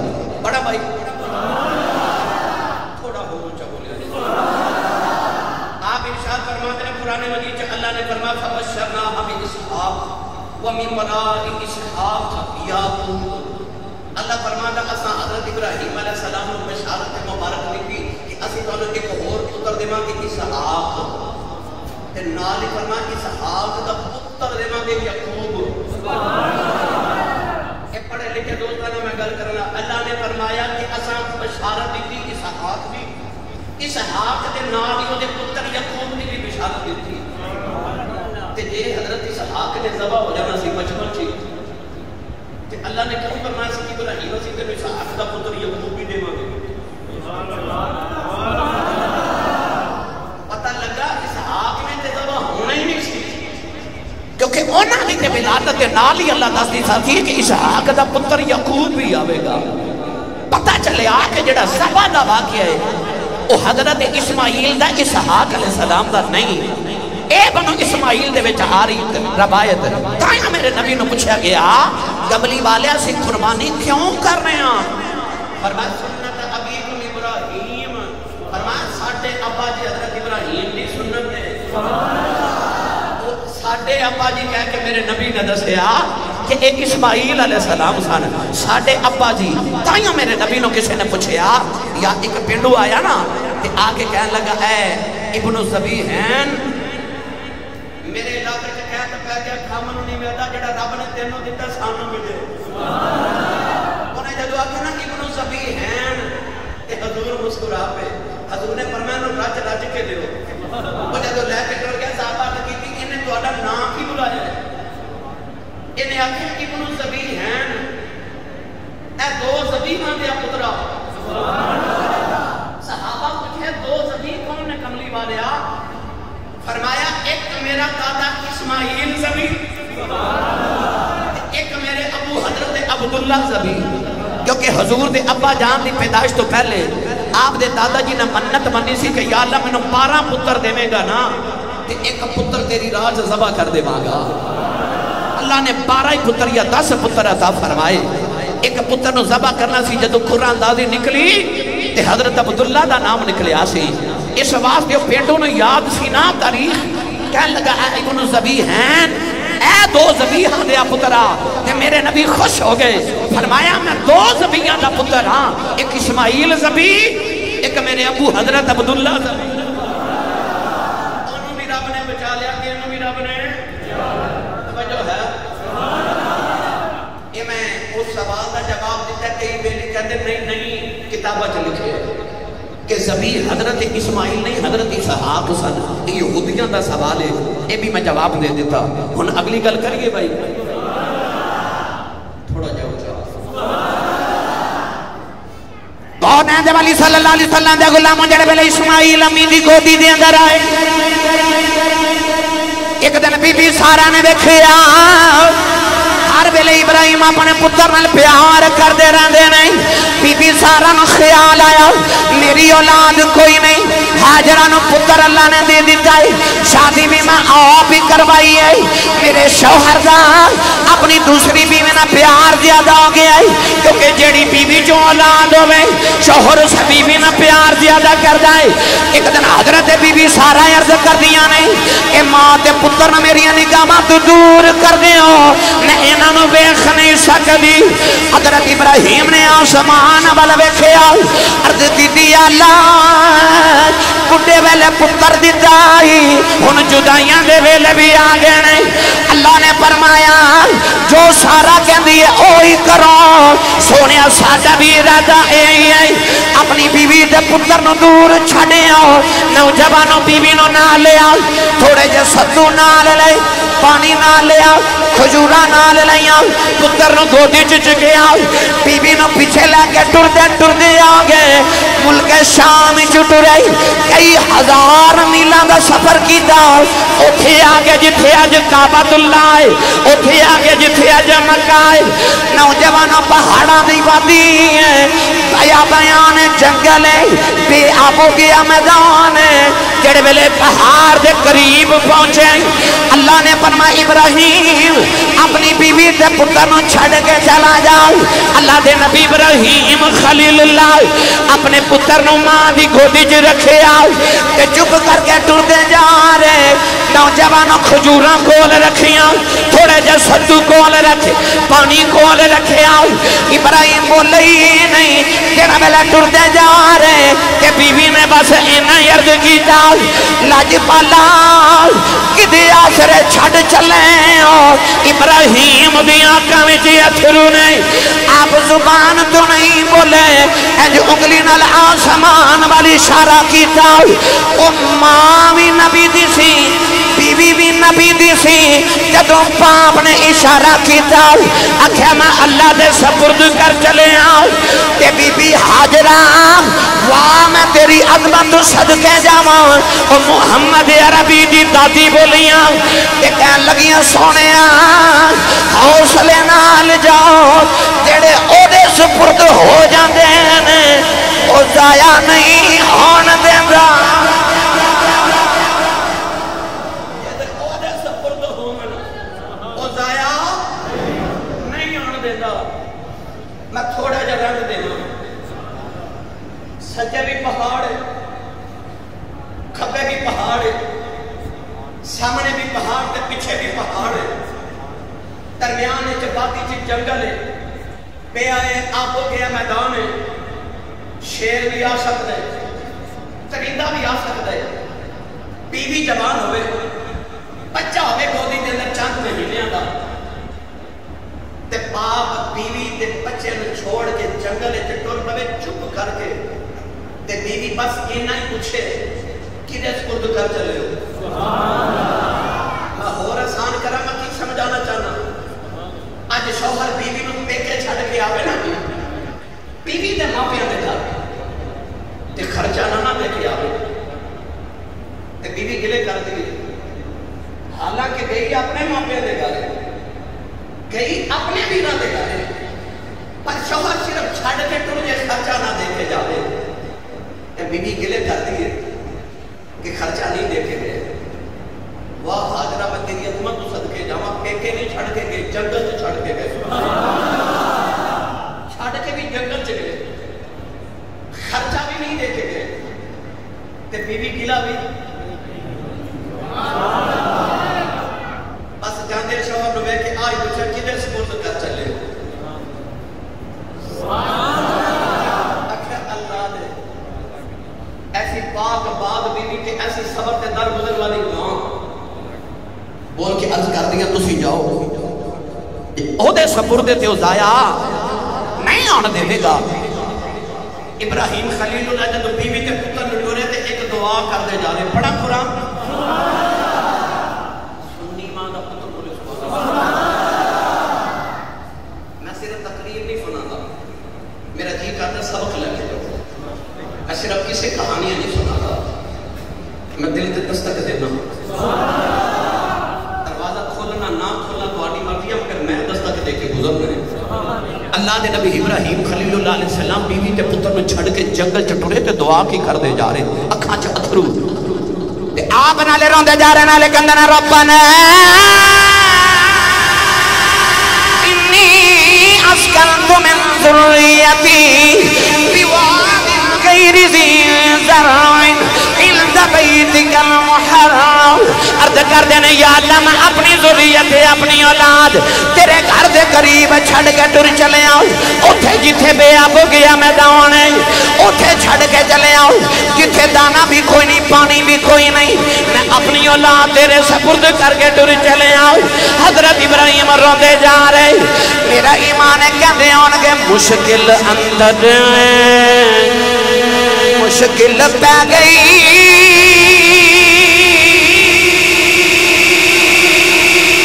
بڑا بھائی تھوڑا ہو اونچا بولے آپ ارشاد فرماتے ہیں قرآن مجید جو اللہ نے فرمایا فبشرناہ باسحاق ومن وراء اسحاق یعقوب اللہ فرماتا اساں حضرت ابراہیم علیہ السلام کو بشارت مبارک دی کہ اسی تانوں ایک اور پتر دیواں گے اسحاق تے نال ہی فرمایا اسحاق دا پتر دیواں گے یعقوب پڑھے لکھے دوستانوں میں گل کرنا اللہ نے فرمایا کہ اساں بشارت دی اسحاق دی اسحاق دے نال ہی دے پتر یعقوب دی بھی بشارت دی تے جے حضرت اسحاق نے ذبح ہو جانا سی بچپن سی تے اللہ نے کیوں فرمایا سی کہ ابراہیم سی تے اسحاق دا پتر یعقوب بھی دیواں گے پتہ لگا اسحاق نے تے ذبح ہونا ہی نہیں سی کیونکہ انہاں دی تے ولادت دے نال ہی اللہ دسدی سی کہ اسحاق دا پتر یعقوب بھی آوے گا پتہ چلے آ کہ جڑا ذبح دا واقعہ ہے وہ حضرت اسماعیل دا اسحاق علیہ السلام دا نہیں اے بنو اسماعیل دے وچ آ رہی روایت تاں میرے نبی نے پوچھا گیا قبلی والے سے قربانی کیوں کر رہے ہیں فرمایا سنت ابیکم ابراہیم فرمایا ساڈے ابا جی حضرت ابراہیم دی سنت ہے ساڈے ابا جی کہہ کے میرے نبی نے دسیا کہ ایک اسماعیل علیہ السلام سن ساڈے ابا جی تائیں میرے نبی نے کسی نے پوچھیا یا ایک پنڈو آیا نا تے آگے کہنے لگا اے ابن الذبیحین میرے علاقے سے کہہ تو پہ گیا کھامن نہیں ملتا جڑا رب نے تینوں دیتا سانوں ملے انہیں جدو آکھا نا ابن الذبیحین تے حضور مسکرا پہ حضور نے فرمایا نو رج رج کے دیو وہ جدو لے کے ٹر گیا صحابہ نے کی انہیں تو آڈا نام کی بلایا ہے انہیں آکھا ابن الذبیحین اے دو ذبیحاں دیا پترا صحابہ پوچھے دو ذبیح کون نے کملی والے فرمایا ایک میرا دادا اسماعیل ذبیح ایک میرے ابو حضرت عبداللہ ذبیح کیونکہ حضور دے ابا جان دی پیدائش تو پہلے آپ دے دادا جی نے منت منی سی کہ یا اللہ میں نے 12 پتر دے گا نا تے ایک پتر تیری راج ذبح کر دے مانگا اللہ نے 12 پتر یا 10 پتر عطا فرمائے ایک پتر نو ذبح کرنا سی جدو قرآن دادی نکلی تے حضرت عبداللہ دا نام نکلیا سی اس واسطے پیٹوں نے یاد سی نا تاریخ کہنے لگا اے ابن ذبیحین، اے دو ذبیحاں دے پترا، تے میرے نبی خوش ہو گئے، فرمایا میں دو ذبیحاں دا پتر ہاں، ایک اسماعیل ذبیح، ایک میرے ابو حضرت عبداللہ ذبیح۔ انہوں بھی رب نے بچا لیا کہ انہوں بھی رب نے توجہ ہے۔ یہ میں اس سوال کا جواب دیتا ہے، کئی بیلی کہتے نہیں نہیں کتابہ چ لکھے کہ ذبیح حضرت اسماعیل نہیں حضرت اسحاق سن، یہ یہودیاں دا سوال ہے، یہ بھی میں جواب دے دیتا۔ ہن اگلی گل کریے بھائی، تھوڑا جاؤ کون ہے جب علی صلی اللہ علیہ وسلم دے غلام جڑے ویلے اسماعیل امی دی گودی دے اندر آئے، ایک دن بی بی سارا نے دیکھیا ہر ویلے ابراہیم اپنے پتر نال پیار کردے رہندے نہیں، بی بی سارا نو خیال آیا میری اولاد کوئی نہیں، ہاجرہ نو پتر اللہ نے دے دیتا ہے، شادی بھی میں آپ ہی کروائی ہے، میرے شوہر دا اپنی دوسری بیوی نہ پیار زیادہ ہو گیا ہے، کیونکہ جیڑی بیوی جو اولاد ہوئے شوہر اس بیوی نہ پیار زیادہ کر جائے۔ ایک دن حضرت بی بی سارا عرض کر دیا نہیں کہ ماں تے پتر نہ میری نگاہاں تو دور کر دیو، میں انہاں نو ویکھ نہیں سکدی۔ حضرت ابراہیم نے آسمان ول ویکھیا، عرض کیتی اللہ بڈھے ویلے پتر دتا ہی ہن جدائیاں دے ویلے بھی آ گئے نے۔ اللہ نے فرمایا جو سارا کہندی ہے اوہی کرو، سونیا ساڈا بھی ارادہ اے ہے، اپنی بیوی دے پتر نو دور چھڈیو، نوجوانوں بیوی نو نال لے آؤ، تھوڑے جے ستو نال لے، پانی نال لے آؤ، کھجورا نال لے آؤ، پتر نو گودی چ چکے آؤ، بیوی نو پیچھے لے کے ٹردے آ گئے، ملک شام چ ٹرے، کئی ہزار میلاں دا سفر کیتا، اوتھے آگے جتھے اج کعبۃ اللہ ہے، اوتھے آگے جتھے اج مکہ ہے، نوجوانوں پہاڑاں دی وادی ہے، بیان جنگل ہے، بے آب و گیا میدان ہے، جڑے ویلے پہاڑ دے قریب پہنچے اللہ نے فرمایا ابراہیم اپنی بیوی تے پتر نو چھڑ کے چلا جاؤ۔ اللہ دے نبی ابراہیم خلیل اللہ اپنے پتر نو ماں دی گودی چ رکھے آؤ تے چپ کر کے ٹردے جا رہے، نوجوانوں کھجوراں کول رکھیاں، تھوڑے جے ستو کول رکھے، پانی کول رکھے آؤ۔ ابراہیم بولے ہی نہیں، جڑا ویلے ٹردے جا رہے کہ بیوی نے بس اینا عرض کیتا لاج پالا کدے آسرے چھڑ چلے ہو۔ ابراہیم دی آنکھاں وچ اتھرو نہیں، آپ زبان تو نہیں بولے، انج انگلی نال آسمان والی اشارہ کیتا، او ماں بھی نبی دی سی بیوی بھی نبی دی سی، جدوں باپ نے اشارہ کیتا آکھیا میں اللہ دے سپرد کر چلے آؤ، کہ بی بی حاجرہ واہ میں تیری عظمت صدقے جاواں، او محمد عربی دی دادی بولیاں کہ کہن لگیاں سونیاں حوصلے نال جاؤ، جڑے او دے سپرد ہو جاندے ہیں او ضائع نہیں ہون دیندا۔ میں تھوڑا جا رنگ دینا، سجے بھی پہاڑ ہے، کھبے بھی پہاڑ ہے، سامنے بھی پہاڑ تے پیچھے بھی پہاڑ ہے، درمیان چپاتی چی جنگل ہے، پہ آئے آپ ہو گیا میدان ہے، شیر بھی آ سکتا ہے، چرندہ بھی آ سکتا ہے، بیوی جوان ہوئے، بچہ ہوئے گودی دے اندر چند مہینے دا، تے باپ بیوی تے بچے نو چھوڑ کے جنگل تے ٹر پوے چپ کر کے، تے بیوی بس اینا ہی پوچھے کدے سپرد کر چلے ہو۔ میں اور آسان کرا، میں کی سمجھانا چاہنا، اج شوہر بیوی نو پیکے چھڑ کے آوے نا، بیوی تے ماپیاں دے گھر تے خرچہ نہ دے کے آوے، تے بیوی گلے کر دی، حالانکہ گئی اپنے ماپیاں دے گھر گئی اپنے بھی نہ دے گا، پر شوہر صرف چھڑ کے تجھے خرچہ نہ دے کے جاوے، تے بیوی گلے کر دیئے کہ خرچہ نہیں دے کے گئے، واہ حاجرہ میں تیری عظمت تو صدقے جاواں، پیکے نہیں چھڑ کے گئے، جنگل سے چھڑ کے گئے، چھڑ کے بھی جنگل سے گئے، خرچہ بھی نہیں دے کے گئے، تے بیوی گلا بھی بول کے عرض کر دیا تسی جاؤ او دے سپردے تے او ضائع نہیں آن دے دے گا. ابراہیم خلیل اللہ جدو بیوی تے پتر نٹورے تے ایک دعا کر دے جا رہے پڑھا قرآن سنی ماں دا پتر بولے سبحان میں صرف تقریر نہیں سنا تھا میرا جی کرتا سبق لگے میں صرف کسی کہانیاں نہیں سنا تھا میں دل تے دستک دینا دروازہ کھولنا نہ کھولنا تو آڈی مرضی ہے مگر میں دستک دے کے گزر گئے. اللہ دے نبی ابراہیم خلیل اللہ علیہ السلام بیوی تے پتر میں چھڑ کے جنگل چٹورے تے دعا کی کر دے جا رہے اکھاں چ اتھرو تے آپ نالے روندے جا رہے نالے کندے نا ربنا انی اسکنت من ذریتی بواد غیر ذی زرع عند بیتک المحرم. عرض کر دینے یا اللہ میں اپنی ذریت اپنی اولاد تیرے گھر دے قریب چھڑ کے ٹر چلے آؤں اوتھے جتھے بے آب گیا میدان ہے اوتھے چھڑ کے چلے آؤں جتھے دانا بھی کوئی نہیں پانی بھی کوئی نہیں میں اپنی اولاد تیرے سپرد کر کے ٹر چلے آؤں. حضرت ابراہیم روندے جا رہے میرا ایمان ہے کہندے آن کے مشکل اندر مشکل پہ گئی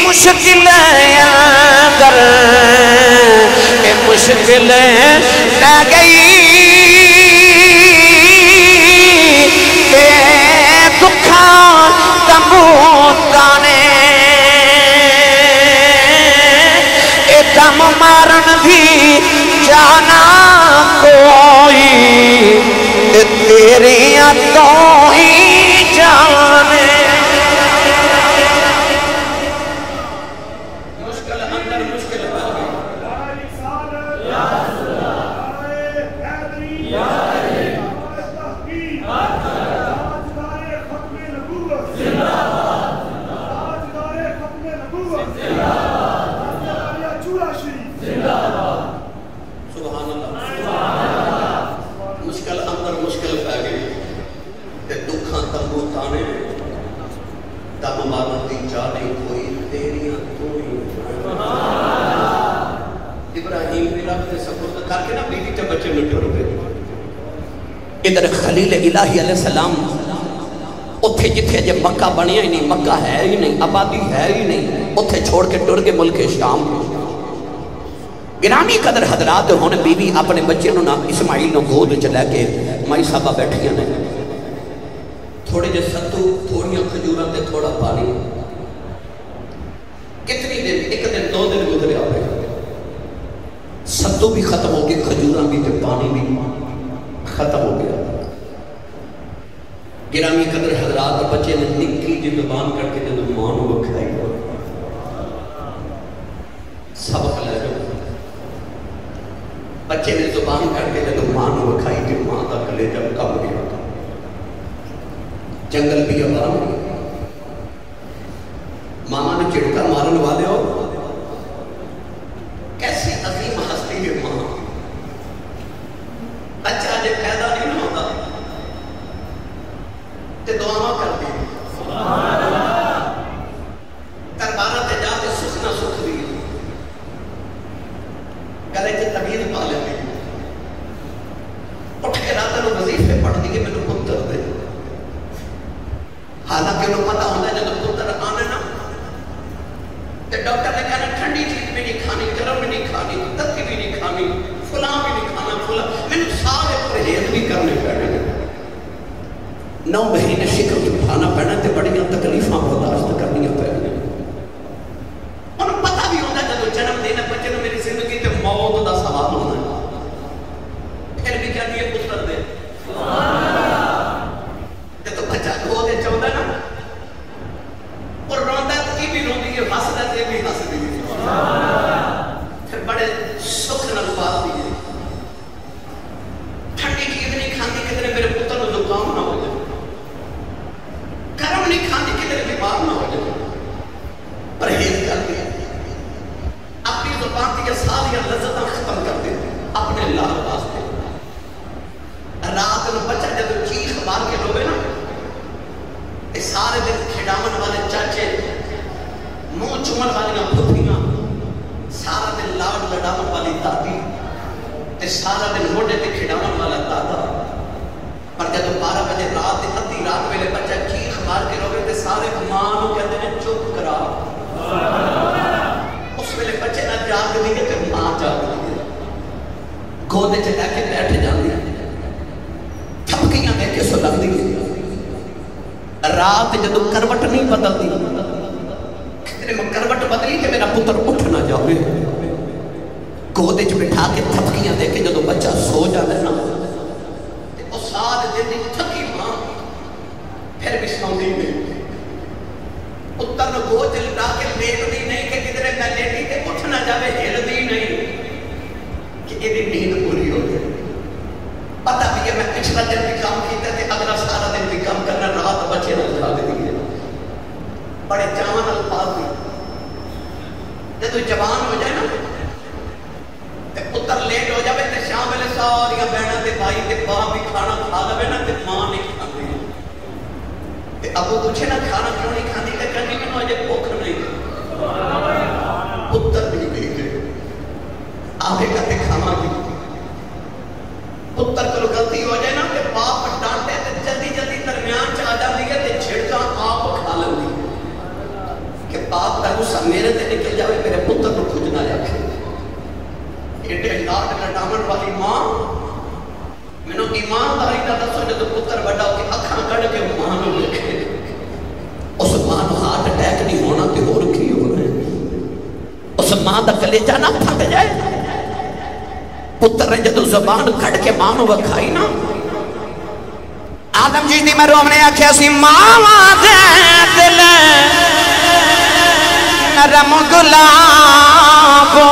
مشکل اندر کہ مشکل پہ گئی کہ دکھاں تموتانے اے دم مارن بھی جانا کوئی تیری تو ہی جانے. ادھر خلیل الہی علیہ السلام اتھے جتھے جے مکہ بنیا ہی نہیں مکہ ہے ہی نہیں آبادی ہے ہی نہیں اتھے چھوڑ کے ٹر کے ملک شام. گرامی قدر حضرات ہونے بیوی اپنے بچے نو نا اسماعیل نو گود چ لے کے مائی صاحبہ بیٹھیاں نے تھوڑے جے ستو تھوڑیاں کھجوراں تے تھوڑا پانی کتنی دن ایک دن دو دن گزرے آئے ستو بھی ختم ہو گئے کھجوراں بھی تے پانی بھی ختم ہو گیا. گرامی قدر حضرات بچے نے نکی جی زبان کر کے جدو ماں نو بکھائی سبق لے جو بچے نے زبان کر کے جدو ماں نو بکھائی کہ ماں کا کلیجہ کم گیا جنگل بھی آباد ہو ماما نے چڑکا مارن والے ہو کیسی عظیم ہستی ہے ماں. بچہ جب پیدا نہیں ہوتا تے دعا کر دی دربارہ تے جا کے سکھ نہ سکھ دی گلے تے طبیعت پا لے اٹھ کے رات نو وظیفے پڑھ دی کہ مینوں پتر دے حالانکہ انہوں پتا ہوتا ہے جب پتر آنے نا تے ڈاکٹر نے کہنا ٹھنڈی چیز بھی نہیں کھانی گرم بھی نہیں کھانی ترکی بھی نہیں کھانی فلاں بھی نہیں کھانا فلاں میں نے سارے پرہیز بھی کرنے پڑے 9 مہینے شکر اٹھانا پڑنا تے بڑیاں تکلیفاں برداشت کرنیاں پڑنیاں. انہوں پتہ بھی ہوتا ہے جب جنم دینا بچے نے میری زندگی تے موت دا سوال ہونا ہے پھر بھی کیا دیئے پتر دے جب تو بچہ کو دے چاہتا ہے نا اور روندہ کی بھی روندی ہے حسدہ تے بھی حسدی ہے پھر بڑے سکھ نہ پاس دیئے ٹھنڈی چیز نہیں کھاندی کتنے میرے پتر کو زکام نہ ہو جائے گرم نہیں کھاندی کتنے بیمار نہ ہو جائے پرہیز کر دیا اپنی زبان کی ساری لذتیں ختم کر دے اپنے اللہ واسطے. رات میں بچہ جب چیخ مار کے روے نا سارے دن کھڑاون والے چاچے سارا دن موڈے تے کھڑاون والا دادا، پر جب 12 بجے رات ادھی رات ویلے بچہ چیخ مار کے روے تے سارے ماں نو کہتے ہیں چپ کرا. اس ویلے بچے نہ جاگ دی تے ماں جاگ دی گودے چ لے کے بیٹھ جاندی تھپکیاں دے کے سو لگدی. رات جدو کروٹ نہیں بدلتی میں کروٹ بدلی کہ میرا پتر اٹھ نہ جاوے، گودے چ بٹھا کے تھپکیاں دے کے جدو بچہ سو جاتا نا تے او سال دن تھکی ماں پھر بھی سوندی نہیں، پتر نو گود چ لٹا کے لیٹدی نہیں کہ کدھر میں لیٹی تے اٹھ نہ جاوے، ہلدی نہیں کہ ایدی نیند پوری ہو جائے. پتہ بھی ہے میں پچھلا دن بھی کام کیتا تے اگلا سارا دن بھی کام کرنا، رات بچے نہ جاگ دی ہے. بڑے چاون الفاظ بھی جدو جوان ہو جائے نا تے پتر لیٹ ہو جائے تے شام ویلے ساری بہناں تے بھائی تے باپ بھی کھانا کھا لوے نا تے ماں نہیں کھاندی تے ابو پوچھے نا کھانا کیوں نہیں کھاندی تے کہندی مینوں اجے بھوک نہیں. پتر بھی نہیں گئے آگے کا تے کھاواں گی. پتر کو غلطی ہو جائے نا تے باپ ڈانٹے تے جلدی جلدی درمیان چ آ جاندی ہے تے چھڑکاں آپ کھا لیندی کہ باپ کا غصہ میرے تے نکل جاوے میرے پتر کو کچھ نہ رکھے. ایڈے لاڈ لٹاون والی ماں مینوں ایمانداری دا دسو جدو پتر بڑا ہو کے اکھاں کڈ کے ماں نوں ویکھے اس ماں نوں ہارٹ اٹیک نہیں ہونا تے ہور کی ہونا ہے. اس ماں دا کلیجہ نہ پھٹ جائے. پتر نے جدو زبان کھڑ کے ماں نو وکھائی نا آدم جی دی مرحوم نے آکھیا سی ماں دے دل نرم گلابوں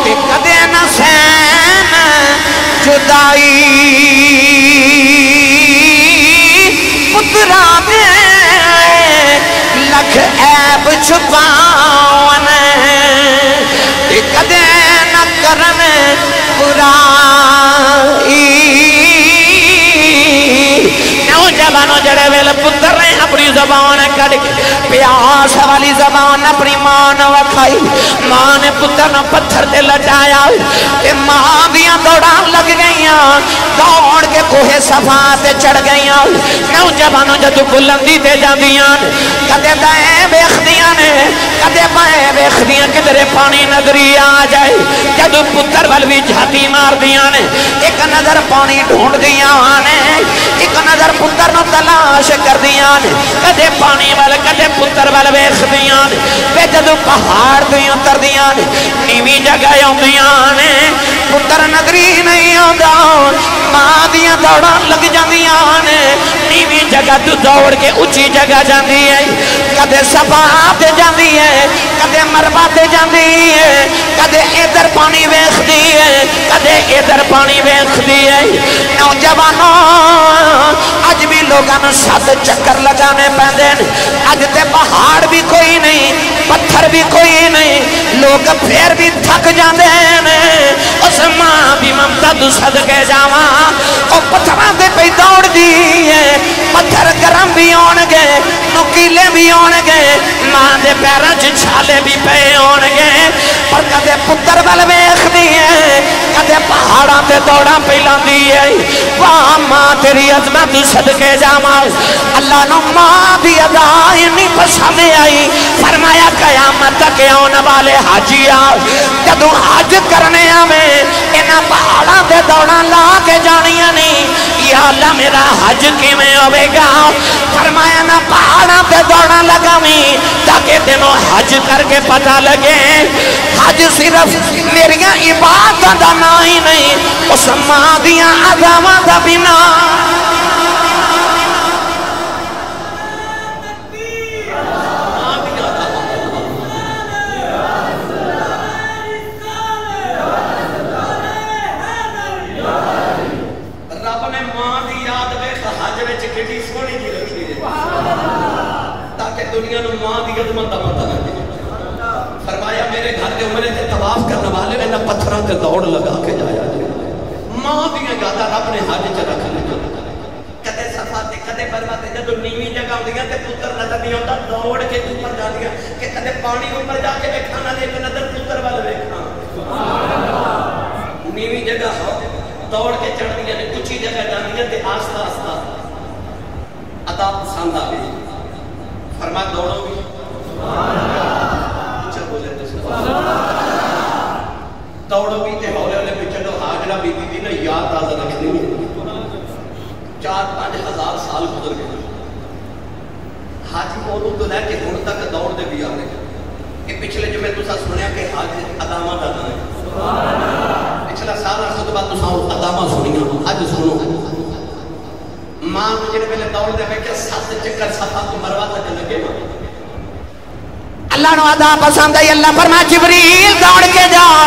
تے کدے نہ سین جدائی پترا دے لکھ عیب چھپاون تے کدے نہ کرن برائی. نوجوانوں جڑے ویل پتر نے اپنی زبان کڑ کے پیاس والی زبان اپنی ماں نے وکھائی. ماں نے پتر نے پتھر تے لٹایا تے ماں دیاں دوڑاں لگ گئیاں دوڑ کے کوہ صفا تے چڑھ گئیاں. نوجوانوں جدو بلندی تے جاندیاں کدے دائیں ویکھدیاں نے کدے بائیں ویکھدیاں کدھر پانی نظری آ جائے. جدو پتر ول بھی جھاتی مار دیاں نے ایک نظر پانی ڈھونڈ دیاں نے ایک نظر پتر نو تلاش کر دیاں نے کدے پانی وال کدے پتر وال ویکھدیاں نے. تے جدو پہاڑ تے اتر دیاں نے نیویں جگہ آندیاں نے پتر نظری نہیں آندا. ماں دیاں دوڑاں لگ جاندیاں نے نیویں جگہ تو دوڑ کے اونچی جگہ جاندی ہے. کدے صفا تے جاندی ہے کدے مروا تے جاندی ہے کدے ادھر پانی ویکھدی ہے کدے ادھر پانی ویکھدی ہے. نوجوانوں اج بھی لوگاں نوں 7 چکر لگانے پیندے نے. اج تے پہاڑ بھی کوئی نہیں پتھر بھی کوئی نہیں لوگ پھر بھی تھک جاندے نے. اس ماں بھی ممتا تو صدقے جاواں او پتھراں تے پئی دوڑ دی ہے. پتھر گرم بھی ہون گے نکیلے بھی ہون گے ماں دے پیراں چ چھالے بھی پئے ہون گے پر کدے پتر ول ویکھدی ہے کدے پہاڑاں تے دوڑاں پئی لاندی ہے. واہ ماں تیری عظمت صدقے جاواں. اللہ نو ماں دی ادا اتنی پسند آئی فرمایا قیامت تک آن والے حاجیاں جدوں حج کرنے آویں انہاں پہاڑاں تے دوڑاں لا کے جانیاں نہیں. یا اللہ میرا حج کیویں ہوے گا؟ فرمایا نا پہاڑاں تے دوڑاں لگاویں تاکہ تینوں حج کر کے پتہ لگے حج صرف میریاں عبادتاں دا نام ہی نہیں اس ماں دیاں اداواں دا بھی نام. دنیا نو ماں دی عظمت دا پتہ لگے. فرمایا میرے گھر دے عمرے تے طواف کرنے والے انہاں پتھراں تے دوڑ لگا کے جایا جائے. ماں دی یاداں رب نے حج چ رکھ لی. کدے صفا تے کدے مروا تے جدوں نیویں جگہ ہوندیاں تے پتر نظر نہیں آندا دوڑ کے اوپر جاندیاں کہ کدے پانی اوپر جا کے ویکھاں نہ ایک نظر پتر ول ویکھاں. سبحان اللہ نیوی جگہ ہو دوڑ کے چڑھ دیا نے کچھی جگہ جان دیا تے آستا آستا عطا پسند آ گئی فرمایا دوڑو بھی اچھا بولے تو دوڑو بھی تے ہولے ہولے پہ چلو حاجرہ بی بی نا یاد تازہ رکھنی 4-5 ہزار سال گزر گئے حاجی بولو تو لے کے ہون تک دوڑ دے بھی آنے کہ پچھلے جو میں تو سا سنیا کہ حاج ادامہ دادا ہے پچھلا سارا خطبہ تو سا ادامہ سنیا حج سنو ماں مجھے پہلے دوڑ دے میں کہ 7 چکر صفحہ تو مروا تک لگے ماں اللہ نو ادا پسند ہے اللہ فرما جبریل دوڑ کے جاؤ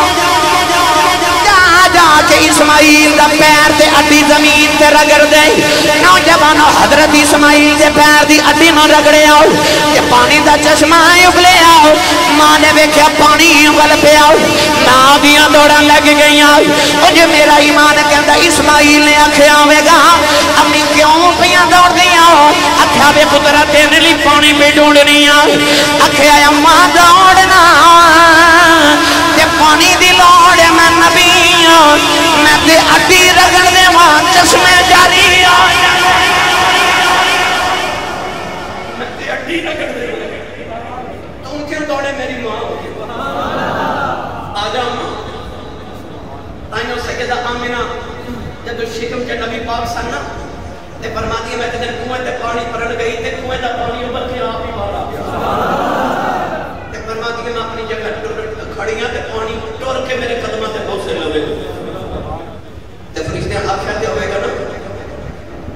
جا کے اسماعیل دا پیر تے اڈی زمین تے رگڑ دے نوجوانو حضرت اسماعیل دے پیر دی اڈی نو رگڑے آؤ کہ پانی دا چشمہ اگلے آؤ ماں نے ویکھیا پانی اگل پہ آؤ ماں دیاں دوڑاں لگ گئی آؤ او جو میرا ایمان کہندا اسماعیل نے آکھیا ہوے گا امی کیوں پیاں دوڑ دی آؤ آکھیا وے پترا تیرے لیے پانی پہ ڈھونڈنی آ آکھیا اماں دوڑنا تے پانی دی لوڑ میں نبی میں تے اڈی رگڑ دے ماں چشمے جاری میں تے اڈی رگڑ دے تم کیوں دوڑے میری ماں آجا ماں تائنو سیدہ آمینہ جب شکم کے نبی پاک سننا تے فرما دیا میں تے کنویں تے پانی پرن گئی تے کنویں دا پانی اوپر کے آپ ہی باہر آ گیا تے فرما دیا میں اپنی جگہ کھڑیاں تے پانی ٹور کے میرے قدمہ تے بہت سے لوے تے فرشتے آخیا تے ہوئے گا نا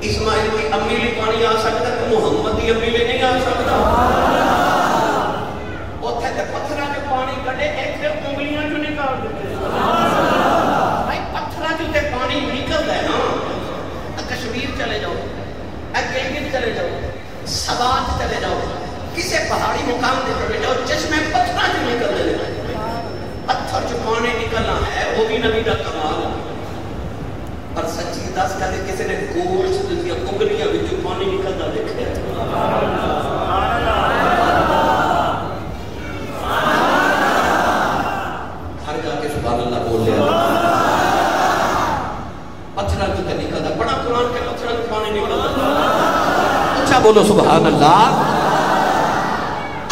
اسماعیل کی امی لی پانی آ سکتا تو محمد کی امی لی نہیں آ سکتا اوتھے تے پتھراں جو پانی کڈے ایک تے انگلیاں جو نکال دیتے بھائی پتھراں جو تے پانی نکلدا ہے نا کشمیر چلے جاؤ گلگت چلے جاؤ سوات چلے جاؤ کسی پہاڑی مقام تے چلے جاؤ چشمے پتھراں جو نکل دے پتھر جو پانی نکلنا ہے وہ بھی نبی دا کمال ہے اور سچی دس کہتے کسی نے گوشت دیا انگلیاں بھی جو پانی نکلتا دیکھے ہر جا کے سبحان اللہ بول لیا پتھرہ جو نکلتا بڑا قرآن کے پتھرہ جو پانی نکلتا اچھا بولو سبحان اللہ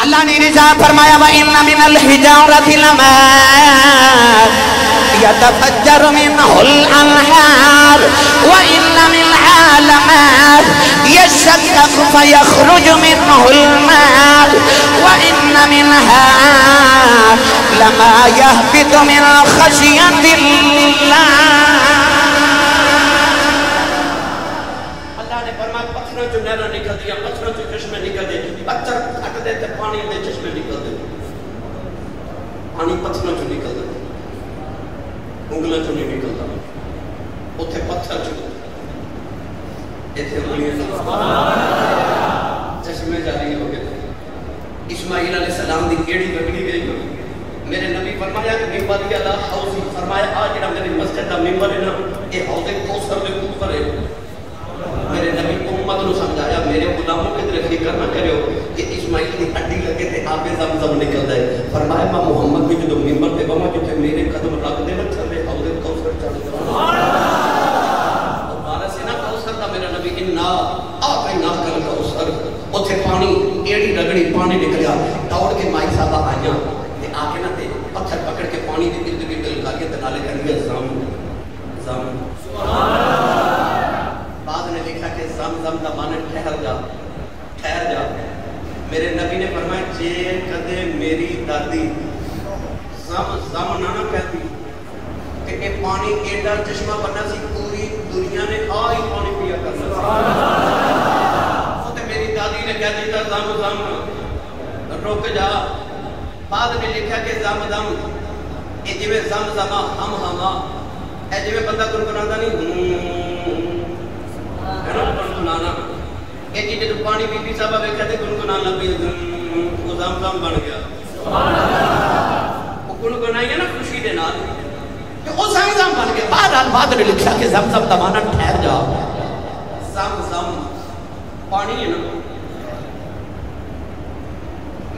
اللہ نے رضا فرمایا وَإِنَّ مِنَ الْحِجَارَةِ لَمَا يتفجر منه الأنهار وإن منها لما يشقق فيخرج منه الماء وإن منها لما يهبط من خشية الله اللہ نے فرمایا پتھروں جو نہریں نکل دیا پتھروں جو چشمے نکل دے پتھر کٹ دے تے پانی دے چشمے نکل دے پانی پتھروں جو نکل دے انگلہ جو نہیں نکلتا اتھے پتھر جو اتھے انگلیاں چشمے جاری ہو گئے اسماعیل علیہ السلام دی کیڑی بگڑی گئی میرے نبی فرمایا کہ ممبر یا لا حوضی فرمایا آج جڑا میری مسجد دا ممبر ہے نا یہ حوض کوثر دے اوپر ہے میرے نبی امت نو سمجھایا میرے غلاموں کی طرف فکر نہ کرو کہ اسماعیل کی ہڈی لگے تے آب زمزم نکلدا ہے فرمایا میں محمد بھی جو ممبر تے بما جتے میرے قدم رکھ دے نا تھلے حوض کوثر چڑھ سبحان اللہ اور بارہ سے نا کوثر دا میرا نبی انا اعطینا کل کوثر اوتھے پانی ایڑی رگڑی پانی نکلیا دوڑ کے مائی صاحب آئیاں تے آ کے نا تے پتھر پکڑ کے پانی دے ارد گرد لگا کے تے نالے کر دیا زم سبحان اللہ بعد نے لکھا کہ زم دا معنی ٹھہر جا میرے نبی نے فرمایا جے کدے میری دادی زم نہ کہتی کہ یہ پانی ایڈا چشمہ بننا سی پوری دنیا نے آئی پانی پیا کرنا سی میری دادی نے کہہ دیتا زم رک جا بعد نے لکھا کہ زم یہ جویں زم ہم ہما اے جویں بندہ گنگناتا نہیں گنگنانا یہ چیز جو پانی بی بی صاحبہ ویکھا تے گنگنانا بھی وہ زم بن گیا وہ گنگنائی ہے نا خوشی دے نال کہ وہ زم بن گیا بہرحال بعد نے لکھا کہ زم دا معنی ٹھہر جا زم پانی ہے نا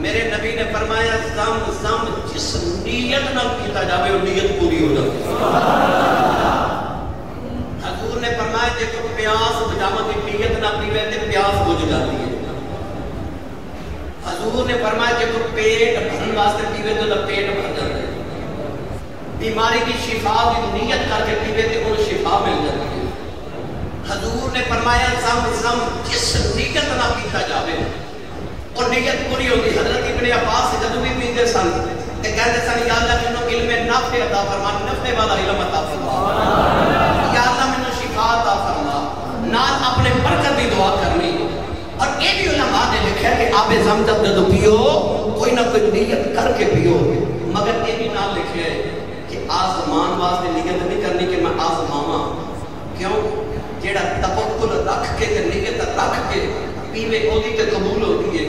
میرے نبی نے فرمایا زم زم جس نیت نہ کیتا جاوے وہ نیت پوری ہو جاتی ہے۔ حضور نے فرمایا جے کو پیاس بجاوے کی نیت نہ پیوے تے پیاس بجھ جاتی ہے۔ حضور نے فرمایا جے کو پیٹ بھرن واسطے پیوے تو پیٹ بھر جاتا ہے۔ بیماری کی شفا کی نیت کر کے پیوے تے انہوں شفا مل جاتی ہے۔ حضور نے فرمایا زم زم جس نیت نہ پیتا جاوے اور نیت پوری ہوگی۔ حضرت ابن عباس جب بھی پیتے سن کہ کہتے سن یا اللہ منو علم نافع عطا فرما، نفع والا علم عطا فرما، یا اللہ منو شفا عطا فرما، نال اپنے برکت کی دعا کرنی۔ اور یہ بھی علماء نے لکھا ہے کہ آب زمزم جب پیو کوئی نہ کوئی نیت کر کے پیو، مگر یہ بھی نہ لکھا ہے کہ آزمان واسطے نیت نہیں کرنی کہ میں آزماواں۔ کیوں؟ جیڑا توکل رکھ کے نیت رکھ کے پیوے اودی تے قبول ہوتی ہے،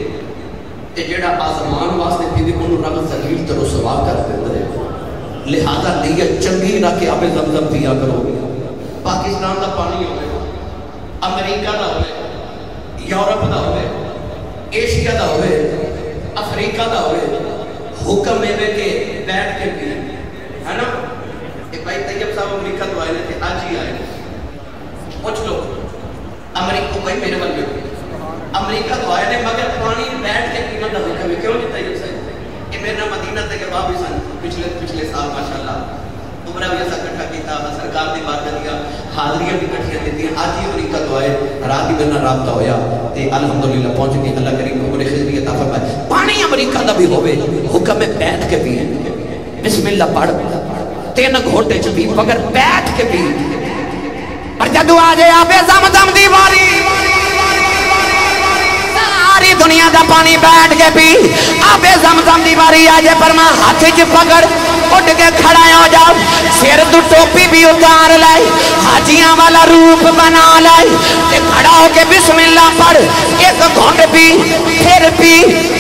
تے جیڑا آزمان واسطے پیوے انہوں رب ذلیل تے رسوا کر دیتا ہے۔ لہذا نیت چنگی رکھ کے آب زمزم پیا کرو۔ پاکستان دا پانی ہوئے، امریکہ دا ہوئے، یورپ دا ہوئے، ایشیا دا ہوئے، افریقہ دا ہوئے، حکم ہے کہ بیٹھ کے پیے، ہے نا؟ ایک بھائی طیب صاحب امریکہ تو آئے تھے، آج ہی آئے پوچھ لو امریکہ کوئی میرے بل میں امریکہ تو آئے نے مگر پانی بیٹھ کے پینا دا حکم ہے۔ کیوں نہیں طیب صاحب؟ یہ میرا مدینہ تے کے بابی سن پچھلے سال ماشاءاللہ عمرہ بھی ایسا کٹھا کیتا، سرکار دی بات دیا، حاضریاں بھی کٹھیاں دیتی ہیں۔ آج ہی امریکہ تو آئے، رات ہی میرا رابطہ ہویا تے الحمدللہ پہنچ گئی۔ اللہ کریم عمر خضری عطا فرمائے۔ پانی امریکہ دا بھی ہوئے، حکم ہے بیٹھ کے پیئے، بسم اللہ پڑھ 3 گھوٹے چ پی، مگر بیٹھ کے پی۔ اور جدو آجے آبے زمزم دی واری، ساری دنیا دا پانی بیٹھ کے پی، آبے زمزم دی واری آجے فرما ہاتھ چ پکڑ اٹھ کے کھڑا ہو جاؤ، سر تو ٹوپی بھی اتار لائی، حاجیاں والا روپ بنا لائی، تے کھڑا ہو کے بسم اللہ پڑھ، 1 گھونٹ پی، پھر پی،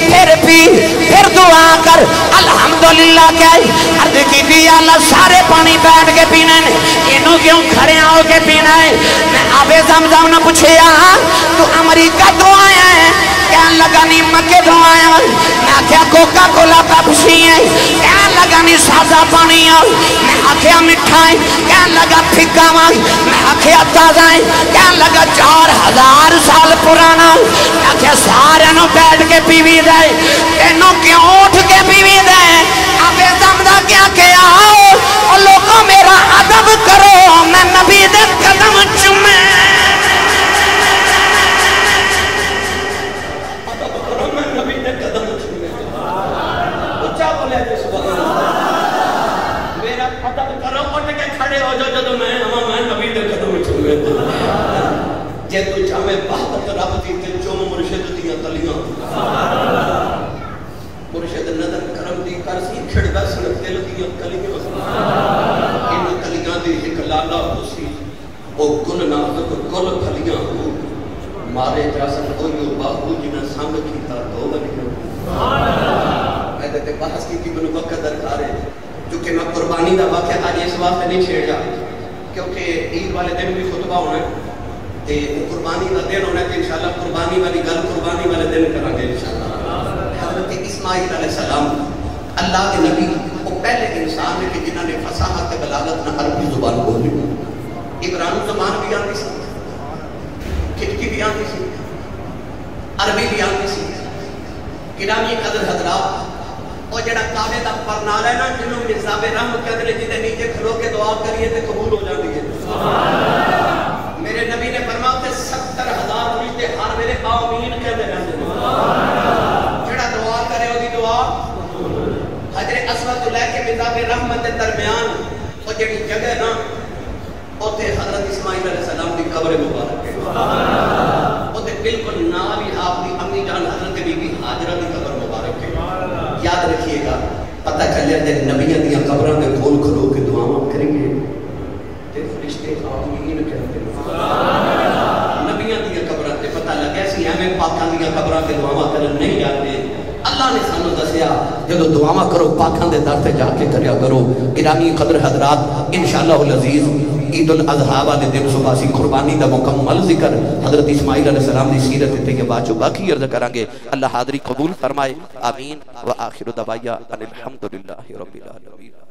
پھر پی، پھر دعا کر الحمدللہ کہے۔ عرض کی بھی اللہ سارے پانی بیٹھ کے پینے نے، انہوں کیوں کھڑے ہو کے پینا ہے؟ میں آبے زمزم نہ پوچھے تو امریکہ تو آیا ہے، کہنے لگا نہیں مکے تو آیا ہے، میں کیا کوکا کولا پیپسی ہے، کہنے لگا نہیں سازا پانی ہے، میں آکھیا مٹھا ہے، کہنے لگا پھکا ہے، میں آکھیا تازہ ہے، کہنے لگا 4000 سال پرانا، میں آکھیا سارے نو بیٹھ کے پیوی دے، انہوں کیوں اٹھ کے پیوی دے؟ آبے زمزم کیا کیا اور لوگوں میرا ادب کرو، میں نبی دے قدم چومے، جے تو چاہے بہت رب دیتے چوم مرشد دیا تلیاں، مرشد نظر کرم دی کرسی کھڑ بسن دل دیا کلیاں، ان کلیاں دی ایک لالا خوشی او گل نازک گل کلیاں ہو، مارے جاسن ہوئیو باہو جنہ سانگ کیتا دو بلیاں۔ میں دیتے بحث کی منو وقت درکار ہے، چونکہ میں قربانی دا واقعہ آج اس واسطے نہیں چھیڑا کیونکہ عید والے دن بھی خطبہ ہونا ہے، قربانی کا دن ہونا ہے، انشاءاللہ قربانی والی گل قربانی والے دن کریں گے انشاءاللہ۔ حضرت اسماعیل علیہ السلام اللہ کے نبی وہ پہلے انسان ہے کہ جنہوں نے فصاحت بلاغت نہ عربی زبان بولی، عبرانی زبان بھی آتی سی، کھٹکی بھی آتی سی، عربی بھی آتی سی۔ گرامی قدر حضرات، اور جڑا کعبے دا پرنال ہے نا جنہوں نصاب رحم کہتے ہیں جنہیں نیچے کھلو کے دعا کریے تو قبول ہو جاتی ہے۔ میرے نبی نے فرمایا کہ 70,000 فرشتے ہر ویلے آمین کہتے ہیں، جڑا دعا کرے وہ دی دعا۔ حجر اسود تو لے کے مزاب رحمت درمیان وہ جڑی جگہ نا اوتے حضرت اسماعیل علیہ السلام دی قبر مبارک ہے، اوتے بالکل نال ہی آپ دی امی جان حضرت بی بی ہاجرہ دی قبر مبارک ہے۔ یاد رکھیے گا، پتہ چلے جب نبیوں دیاں قبراں دے کول کھلو کے دعاواں کریں گے تے فرشتے آمین کہتے ہیں۔ نبیوں دیاں قبراں تے پتہ لگے سی ایویں پاکاں دیاں قبراں تے دعاواں کرن نہیں جاتے۔ اللہ نے سانو دسیا جدو دعاواں کرو پاکاں دے در تے جا کے کریا کرو۔ گرامی قدر حضرات، انشاءاللہ العزیز عید الاضحیٰ والے دن صبح سی قربانی دا مکمل ذکر حضرت اسماعیل علیہ السلام دی سیرت طیبہ جو باقی عرض کرانگے. اللہ حاضری قبول فرمائے. آمین. وآخر دعوانا ان الحمدللہ رب العالمین.